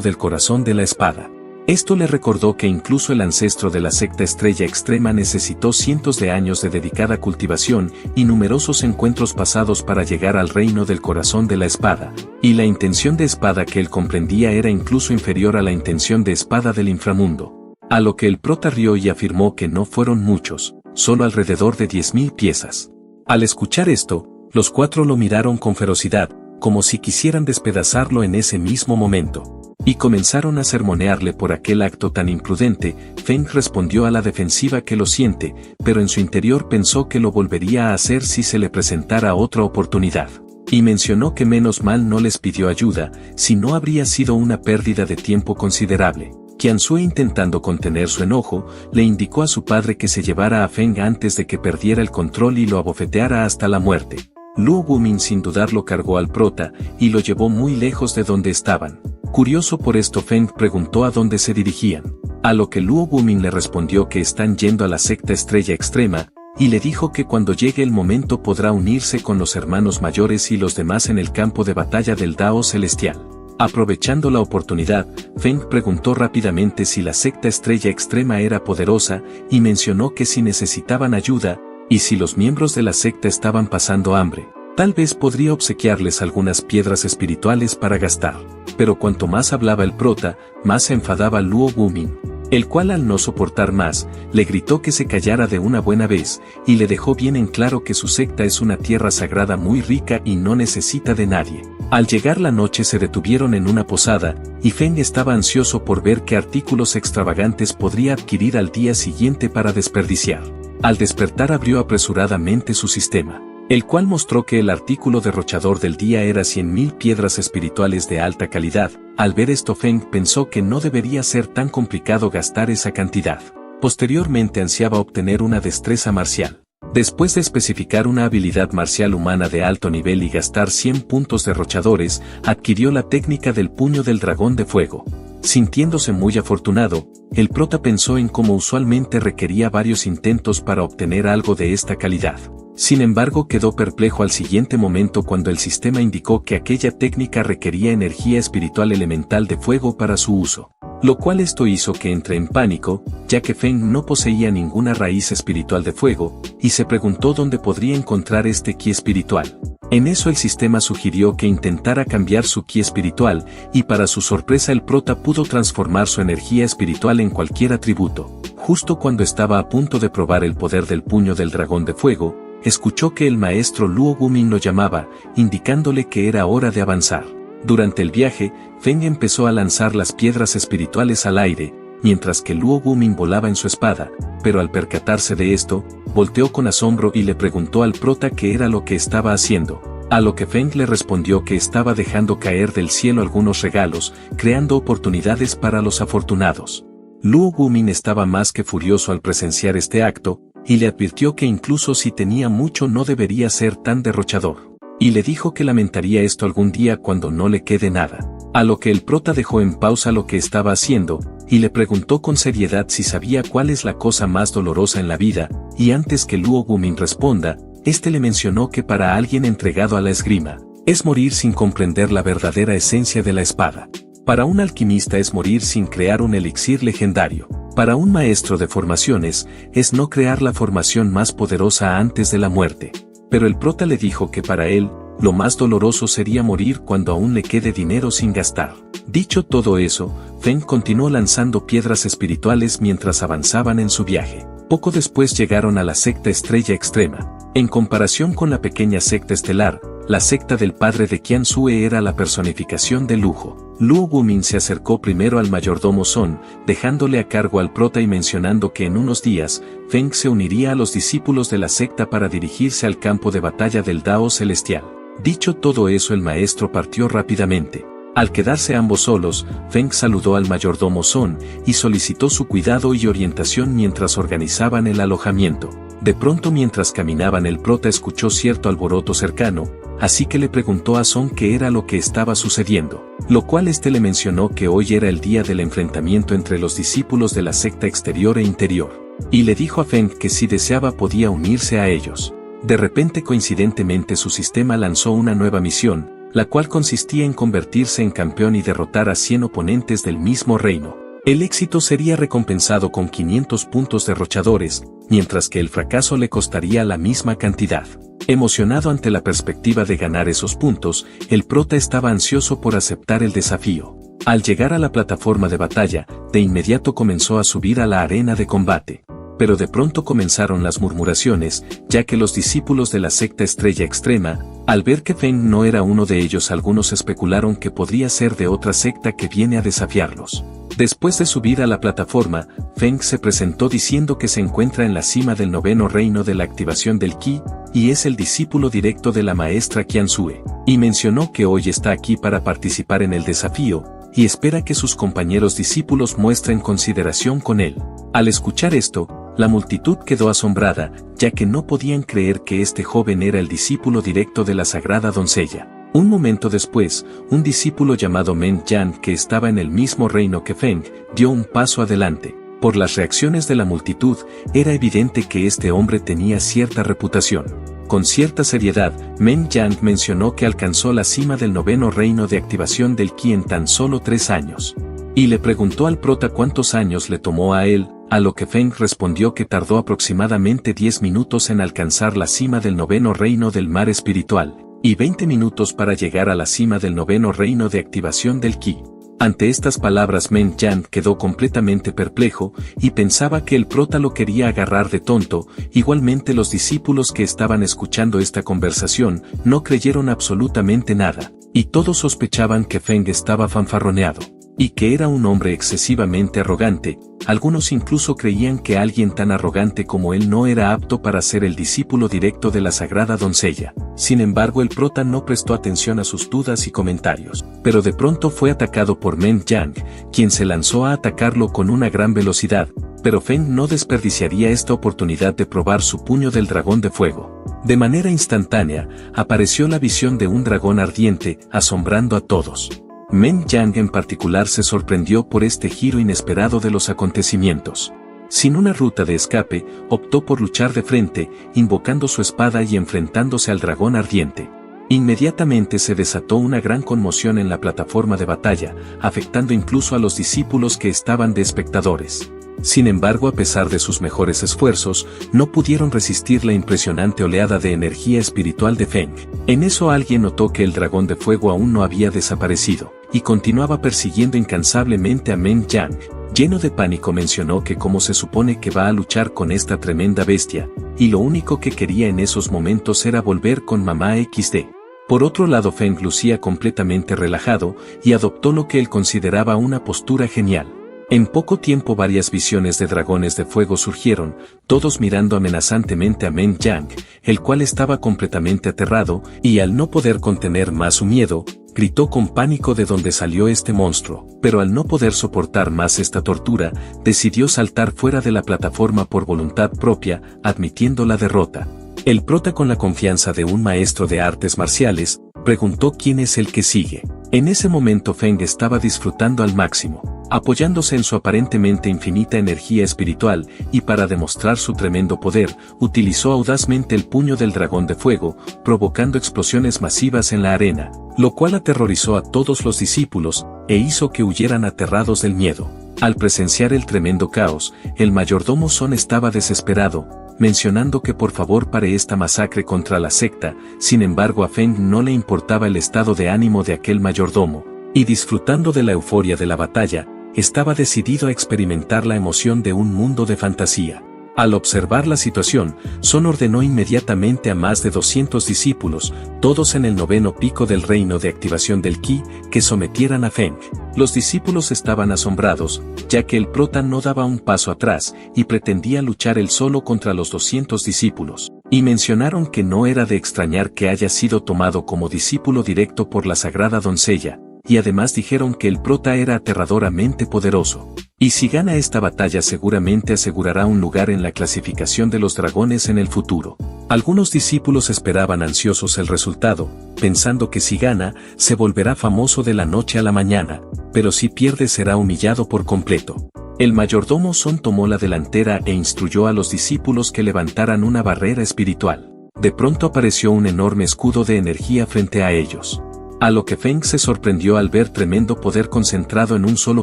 del corazón de la espada. Esto le recordó que incluso el ancestro de la secta Estrella Extrema necesitó cientos de años de dedicada cultivación y numerosos encuentros pasados para llegar al reino del corazón de la espada, y la intención de espada que él comprendía era incluso inferior a la intención de espada del inframundo. A lo que el prota rió y afirmó que no fueron muchos, solo alrededor de 10.000 piezas. Al escuchar esto, los cuatro lo miraron con ferocidad, como si quisieran despedazarlo en ese mismo momento. Y comenzaron a sermonearle por aquel acto tan imprudente. Feng respondió a la defensiva que lo siente, pero en su interior pensó que lo volvería a hacer si se le presentara otra oportunidad. Y mencionó que menos mal no les pidió ayuda, si no habría sido una pérdida de tiempo considerable. Qianzue, intentando contener su enojo, le indicó a su padre que se llevara a Feng antes de que perdiera el control y lo abofeteara hasta la muerte. Luo Gumin sin dudarlo cargó al prota y lo llevó muy lejos de donde estaban. Curioso por esto, Feng preguntó a dónde se dirigían, a lo que Luo Gumin le respondió que están yendo a la secta Estrella Extrema, y le dijo que cuando llegue el momento podrá unirse con los hermanos mayores y los demás en el campo de batalla del Dao Celestial. Aprovechando la oportunidad, Feng preguntó rápidamente si la secta Estrella Extrema era poderosa y mencionó que si necesitaban ayuda, y si los miembros de la secta estaban pasando hambre, tal vez podría obsequiarles algunas piedras espirituales para gastar. Pero cuanto más hablaba el prota, más se enfadaba Luo Gumin, el cual al no soportar más, le gritó que se callara de una buena vez, y le dejó bien en claro que su secta es una tierra sagrada muy rica y no necesita de nadie. Al llegar la noche se detuvieron en una posada, y Feng estaba ansioso por ver qué artículos extravagantes podría adquirir al día siguiente para desperdiciar. Al despertar abrió apresuradamente su sistema, el cual mostró que el artículo derrochador del día era 100.000 piedras espirituales de alta calidad. Al ver esto, Feng pensó que no debería ser tan complicado gastar esa cantidad. Posteriormente ansiaba obtener una destreza marcial. Después de especificar una habilidad marcial humana de alto nivel y gastar 100 puntos derrochadores, adquirió la técnica del puño del dragón de fuego. Sintiéndose muy afortunado, el prota pensó en cómo usualmente requería varios intentos para obtener algo de esta calidad. Sin embargo, quedó perplejo al siguiente momento cuando el sistema indicó que aquella técnica requería energía espiritual elemental de fuego para su uso. Lo cual esto hizo que entre en pánico, ya que Feng no poseía ninguna raíz espiritual de fuego, y se preguntó dónde podría encontrar este ki espiritual. En eso el sistema sugirió que intentara cambiar su ki espiritual, y para su sorpresa el prota pudo transformar su energía espiritual en cualquier atributo. Justo cuando estaba a punto de probar el poder del puño del dragón de fuego, escuchó que el maestro Luo Gumin lo llamaba, indicándole que era hora de avanzar. Durante el viaje, Feng empezó a lanzar las piedras espirituales al aire, mientras que Luo Gumin volaba en su espada, pero al percatarse de esto, volteó con asombro y le preguntó al prota qué era lo que estaba haciendo, a lo que Feng le respondió que estaba dejando caer del cielo algunos regalos, creando oportunidades para los afortunados. Luo Gumin estaba más que furioso al presenciar este acto, y le advirtió que incluso si tenía mucho no debería ser tan derrochador. Y le dijo que lamentaría esto algún día cuando no le quede nada. A lo que el prota dejó en pausa lo que estaba haciendo, y le preguntó con seriedad si sabía cuál es la cosa más dolorosa en la vida, y antes que Luo Gumin responda, este le mencionó que para alguien entregado a la esgrima, es morir sin comprender la verdadera esencia de la espada. Para un alquimista es morir sin crear un elixir legendario. Para un maestro de formaciones, es no crear la formación más poderosa antes de la muerte. Pero el prota le dijo que para él, lo más doloroso sería morir cuando aún le quede dinero sin gastar. Dicho todo eso, Feng continuó lanzando piedras espirituales mientras avanzaban en su viaje. Poco después llegaron a la secta Estrella Extrema. En comparación con la pequeña secta estelar, la secta del padre de Qian Sue era la personificación del lujo. Luo Gumin se acercó primero al mayordomo Son, dejándole a cargo al prota y mencionando que en unos días, Feng se uniría a los discípulos de la secta para dirigirse al campo de batalla del Dao Celestial. Dicho todo eso, el maestro partió rápidamente. Al quedarse ambos solos, Feng saludó al mayordomo Son y solicitó su cuidado y orientación mientras organizaban el alojamiento. De pronto, mientras caminaban, el prota escuchó cierto alboroto cercano, así que le preguntó a Son qué era lo que estaba sucediendo, lo cual este le mencionó que hoy era el día del enfrentamiento entre los discípulos de la secta exterior e interior, y le dijo a Feng que si deseaba podía unirse a ellos. De repente, coincidentemente, su sistema lanzó una nueva misión, la cual consistía en convertirse en campeón y derrotar a 100 oponentes del mismo reino. El éxito sería recompensado con 500 puntos derrochadores, mientras que el fracaso le costaría la misma cantidad. Emocionado ante la perspectiva de ganar esos puntos, el prota estaba ansioso por aceptar el desafío. Al llegar a la plataforma de batalla, de inmediato comenzó a subir a la arena de combate. Pero de pronto comenzaron las murmuraciones, ya que los discípulos de la secta Estrella Extrema, al ver que Feng no era uno de ellos, algunos especularon que podría ser de otra secta que viene a desafiarlos. Después de subir a la plataforma, Feng se presentó diciendo que se encuentra en la cima del 9º reino de la activación del Qi, y es el discípulo directo de la maestra Qian Sue, y mencionó que hoy está aquí para participar en el desafío, y espera que sus compañeros discípulos muestren consideración con él. Al escuchar esto, la multitud quedó asombrada, ya que no podían creer que este joven era el discípulo directo de la sagrada doncella. Un momento después, un discípulo llamado Men Yan, que estaba en el mismo reino que Feng, dio un paso adelante. Por las reacciones de la multitud, era evidente que este hombre tenía cierta reputación. Con cierta seriedad, Men Yan mencionó que alcanzó la cima del 9º reino de activación del Qi en tan solo 3 años. Y le preguntó al prota cuántos años le tomó a él, a lo que Feng respondió que tardó aproximadamente 10 minutos en alcanzar la cima del 9º reino del mar espiritual, y 20 minutos para llegar a la cima del 9º reino de activación del Qi. Ante estas palabras, Men Yan quedó completamente perplejo y pensaba que el prota lo quería agarrar de tonto. Igualmente, los discípulos que estaban escuchando esta conversación no creyeron absolutamente nada, y todos sospechaban que Feng estaba fanfarroneado, y que era un hombre excesivamente arrogante. Algunos incluso creían que alguien tan arrogante como él no era apto para ser el discípulo directo de la sagrada doncella. Sin embargo, el prota no prestó atención a sus dudas y comentarios, pero de pronto fue atacado por Men Yang, quien se lanzó a atacarlo con una gran velocidad, pero Feng no desperdiciaría esta oportunidad de probar su puño del dragón de fuego. De manera instantánea, apareció la visión de un dragón ardiente, asombrando a todos. Men Yang en particular se sorprendió por este giro inesperado de los acontecimientos. Sin una ruta de escape, optó por luchar de frente, invocando su espada y enfrentándose al dragón ardiente. Inmediatamente se desató una gran conmoción en la plataforma de batalla, afectando incluso a los discípulos que estaban de espectadores. Sin embargo, a pesar de sus mejores esfuerzos, no pudieron resistir la impresionante oleada de energía espiritual de Feng. En eso alguien notó que el dragón de fuego aún no había desaparecido, y continuaba persiguiendo incansablemente a Men Yang. Lleno de pánico mencionó que cómo se supone que va a luchar con esta tremenda bestia, y lo único que quería en esos momentos era volver con mamá XD. Por otro lado, Feng lucía completamente relajado, y adoptó lo que él consideraba una postura genial. En poco tiempo varias visiones de dragones de fuego surgieron, todos mirando amenazantemente a Men Yang, el cual estaba completamente aterrado, y al no poder contener más su miedo, gritó con pánico de dónde salió este monstruo, pero al no poder soportar más esta tortura, decidió saltar fuera de la plataforma por voluntad propia, admitiendo la derrota. El prota, con la confianza de un maestro de artes marciales, preguntó quién es el que sigue. En ese momento Feng estaba disfrutando al máximo, apoyándose en su aparentemente infinita energía espiritual, y para demostrar su tremendo poder, utilizó audazmente el puño del dragón de fuego, provocando explosiones masivas en la arena, lo cual aterrorizó a todos los discípulos, e hizo que huyeran aterrados del miedo. Al presenciar el tremendo caos, el mayordomo Son estaba desesperado, mencionando que por favor pare esta masacre contra la secta. Sin embargo, a Feng no le importaba el estado de ánimo de aquel mayordomo, y disfrutando de la euforia de la batalla, estaba decidido a experimentar la emoción de un mundo de fantasía. Al observar la situación, Son ordenó inmediatamente a más de 200 discípulos, todos en el 9º pico del reino de activación del Ki, que sometieran a Feng. Los discípulos estaban asombrados, ya que el prota no daba un paso atrás, y pretendía luchar él solo contra los 200 discípulos. Y mencionaron que no era de extrañar que haya sido tomado como discípulo directo por la sagrada doncella, y además dijeron que el prota era aterradoramente poderoso. Y si gana esta batalla seguramente asegurará un lugar en la clasificación de los dragones en el futuro. Algunos discípulos esperaban ansiosos el resultado, pensando que si gana, se volverá famoso de la noche a la mañana, pero si pierde será humillado por completo. El mayordomo Son tomó la delantera e instruyó a los discípulos que levantaran una barrera espiritual. De pronto apareció un enorme escudo de energía frente a ellos. A lo que Feng se sorprendió al ver tremendo poder concentrado en un solo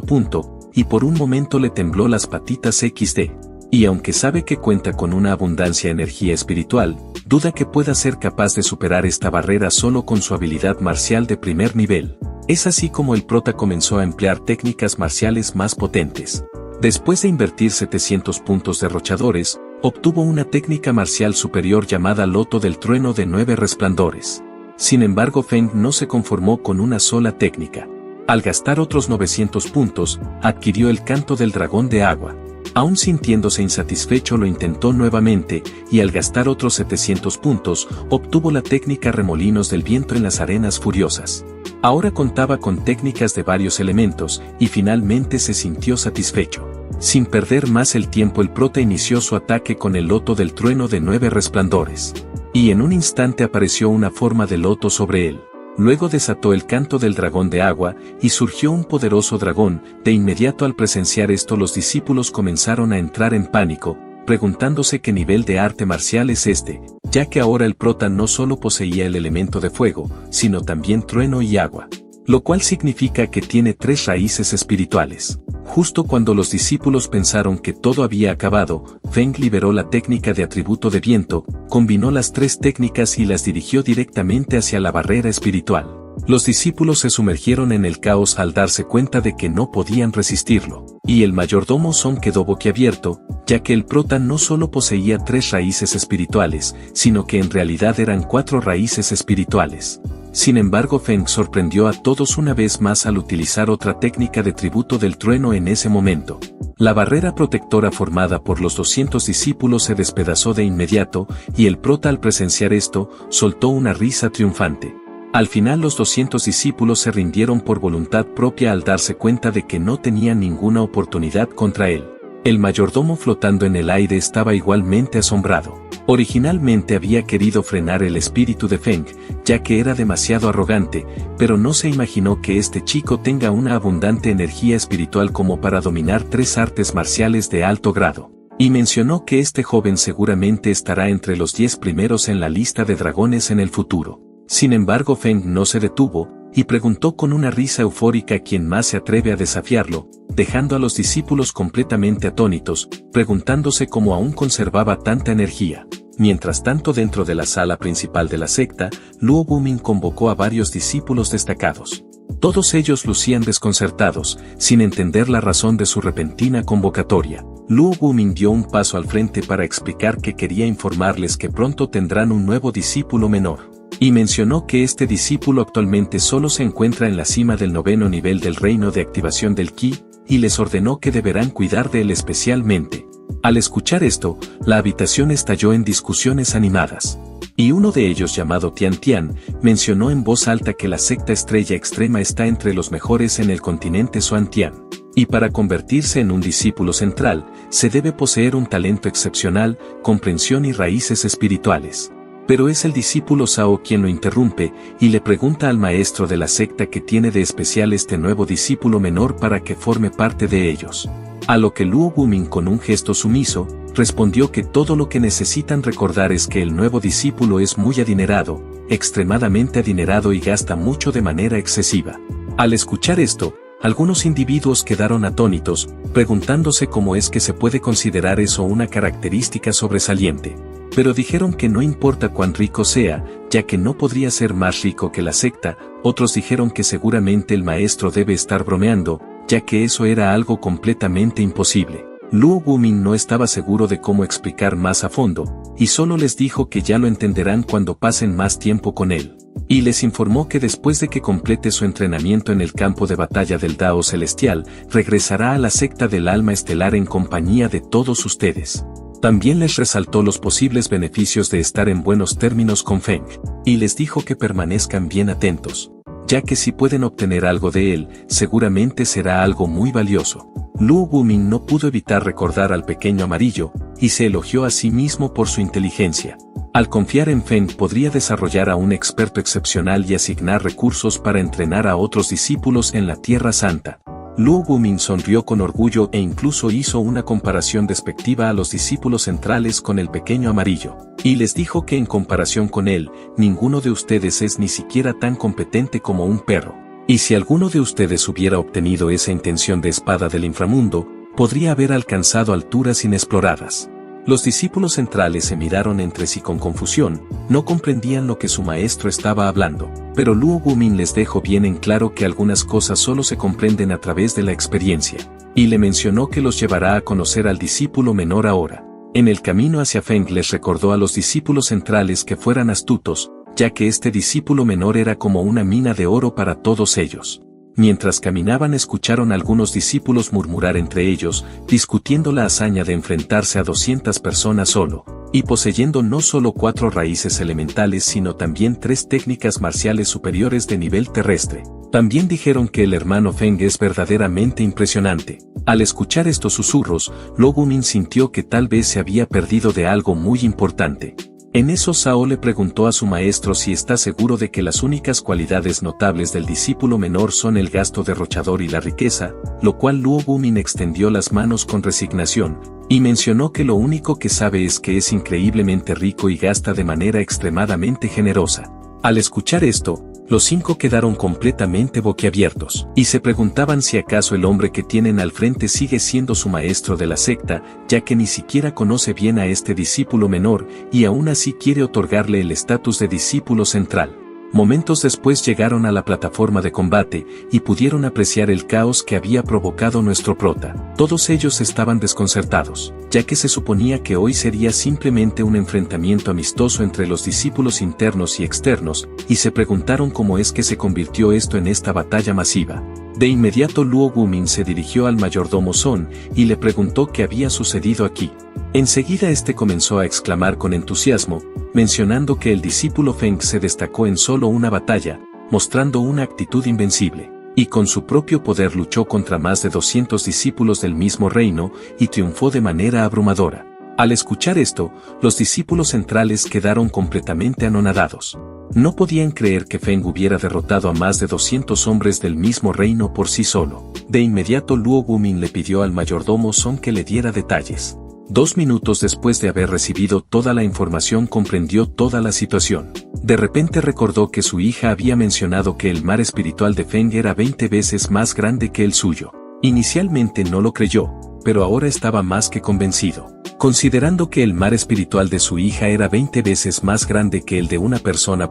punto, y por un momento le tembló las patitas XD. Y aunque sabe que cuenta con una abundancia de energía espiritual, duda que pueda ser capaz de superar esta barrera solo con su habilidad marcial de primer nivel. Es así como el prota comenzó a emplear técnicas marciales más potentes. Después de invertir 700 puntos derrochadores, obtuvo una técnica marcial superior llamada Loto del Trueno de 9 resplandores. Sin embargo, Feng no se conformó con una sola técnica. Al gastar otros 900 puntos, adquirió el Canto del Dragón de Agua. Aún sintiéndose insatisfecho lo intentó nuevamente, y al gastar otros 700 puntos, obtuvo la técnica Remolinos del Viento en las Arenas Furiosas. Ahora contaba con técnicas de varios elementos, y finalmente se sintió satisfecho. Sin perder más el tiempo el prota inició su ataque con el Loto del Trueno de 9 resplandores. Y en un instante apareció una forma de loto sobre él. Luego desató el Canto del Dragón de Agua, y surgió un poderoso dragón. De inmediato al presenciar esto los discípulos comenzaron a entrar en pánico, preguntándose qué nivel de arte marcial es este, ya que ahora el prota no solo poseía el elemento de fuego, sino también trueno y agua. Lo cual significa que tiene 3 raíces espirituales. Justo cuando los discípulos pensaron que todo había acabado, Feng liberó la técnica de atributo de viento, combinó las 3 técnicas y las dirigió directamente hacia la barrera espiritual. Los discípulos se sumergieron en el caos al darse cuenta de que no podían resistirlo, y el mayordomo Son quedó boquiabierto, ya que el prota no solo poseía 3 raíces espirituales, sino que en realidad eran 4 raíces espirituales. Sin embargo, Feng sorprendió a todos una vez más al utilizar otra técnica de tributo del trueno en ese momento. La barrera protectora formada por los 200 discípulos se despedazó de inmediato, y el prota al presenciar esto, soltó una risa triunfante. Al final los 200 discípulos se rindieron por voluntad propia al darse cuenta de que no tenían ninguna oportunidad contra él. El mayordomo flotando en el aire estaba igualmente asombrado. Originalmente había querido frenar el espíritu de Feng, ya que era demasiado arrogante, pero no se imaginó que este chico tenga una abundante energía espiritual como para dominar 3 artes marciales de alto grado. Y mencionó que este joven seguramente estará entre los 10 primeros en la lista de dragones en el futuro. Sin embargo, Feng no se detuvo, y preguntó con una risa eufórica quién más se atreve a desafiarlo, dejando a los discípulos completamente atónitos, preguntándose cómo aún conservaba tanta energía. Mientras tanto, dentro de la sala principal de la secta, Luo Wumin convocó a varios discípulos destacados. Todos ellos lucían desconcertados, sin entender la razón de su repentina convocatoria. Luo Wumin dio un paso al frente para explicar que quería informarles que pronto tendrán un nuevo discípulo menor. Y mencionó que este discípulo actualmente solo se encuentra en la cima del 9º nivel del reino de activación del Ki, y les ordenó que deberán cuidar de él especialmente. Al escuchar esto, la habitación estalló en discusiones animadas. Y uno de ellos, llamado Tian Tian, mencionó en voz alta que la secta Estrella Extrema está entre los mejores en el continente Xuantian. Y para convertirse en un discípulo central, se debe poseer un talento excepcional, comprensión y raíces espirituales. Pero es el discípulo Sao quien lo interrumpe, y le pregunta al maestro de la secta qué tiene de especial este nuevo discípulo menor para que forme parte de ellos. A lo que Luo Wumin con un gesto sumiso, respondió que todo lo que necesitan recordar es que el nuevo discípulo es muy adinerado, extremadamente adinerado y gasta mucho de manera excesiva. Al escuchar esto, algunos individuos quedaron atónitos, preguntándose cómo es que se puede considerar eso una característica sobresaliente. Pero dijeron que no importa cuán rico sea, ya que no podría ser más rico que la secta. Otros dijeron que seguramente el maestro debe estar bromeando, ya que eso era algo completamente imposible. Luo Wumin no estaba seguro de cómo explicar más a fondo, y solo les dijo que ya lo entenderán cuando pasen más tiempo con él. Y les informó que después de que complete su entrenamiento en el campo de batalla del Dao Celestial, regresará a la secta del alma estelar en compañía de todos ustedes. También les resaltó los posibles beneficios de estar en buenos términos con Feng, y les dijo que permanezcan bien atentos, ya que si pueden obtener algo de él, seguramente será algo muy valioso. Luo Wumin no pudo evitar recordar al pequeño amarillo, y se elogió a sí mismo por su inteligencia. Al confiar en Feng podría desarrollar a un experto excepcional y asignar recursos para entrenar a otros discípulos en la Tierra Santa. Luo Wumin sonrió con orgullo e incluso hizo una comparación despectiva a los discípulos centrales con el pequeño amarillo, y les dijo que en comparación con él, ninguno de ustedes es ni siquiera tan competente como un perro. Y si alguno de ustedes hubiera obtenido esa intención de espada del inframundo, podría haber alcanzado alturas inexploradas. Los discípulos centrales se miraron entre sí con confusión, no comprendían lo que su maestro estaba hablando, pero Luo Wumin les dejó bien en claro que algunas cosas solo se comprenden a través de la experiencia, y le mencionó que los llevará a conocer al discípulo menor ahora. En el camino hacia Feng les recordó a los discípulos centrales que fueran astutos, ya que este discípulo menor era como una mina de oro para todos ellos. Mientras caminaban escucharon a algunos discípulos murmurar entre ellos, discutiendo la hazaña de enfrentarse a 200 personas solo, y poseyendo no solo 4 raíces elementales sino también 3 técnicas marciales superiores de nivel terrestre. También dijeron que el hermano Feng es verdaderamente impresionante. Al escuchar estos susurros, Luo Wumin sintió que tal vez se había perdido de algo muy importante. En eso Sao le preguntó a su maestro si está seguro de que las únicas cualidades notables del discípulo menor son el gasto derrochador y la riqueza, lo cual Luo Wumin extendió las manos con resignación, y mencionó que lo único que sabe es que es increíblemente rico y gasta de manera extremadamente generosa. Al escuchar esto, los 5 quedaron completamente boquiabiertos, y se preguntaban si acaso el hombre que tienen al frente sigue siendo su maestro de la secta, ya que ni siquiera conoce bien a este discípulo menor, y aún así quiere otorgarle el estatus de discípulo central. Momentos después llegaron a la plataforma de combate, y pudieron apreciar el caos que había provocado nuestro prota. Todos ellos estaban desconcertados, ya que se suponía que hoy sería simplemente un enfrentamiento amistoso entre los discípulos internos y externos, y se preguntaron cómo es que se convirtió esto en esta batalla masiva. De inmediato Luo Wumin se dirigió al mayordomo Son, y le preguntó qué había sucedido aquí. Enseguida este comenzó a exclamar con entusiasmo, mencionando que el discípulo Feng se destacó en solo una batalla, mostrando una actitud invencible, y con su propio poder luchó contra más de 200 discípulos del mismo reino, y triunfó de manera abrumadora. Al escuchar esto, los discípulos centrales quedaron completamente anonadados. No podían creer que Feng hubiera derrotado a más de 200 hombres del mismo reino por sí solo. De inmediato Luo Wumin le pidió al mayordomo Son que le diera detalles. 2 minutos después de haber recibido toda la información comprendió toda la situación. De repente recordó que su hija había mencionado que el mar espiritual de Feng era 20 veces más grande que el suyo. Inicialmente no lo creyó, pero ahora estaba más que convencido. Considerando que el mar espiritual de su hija era 20 veces más grande que el de una persona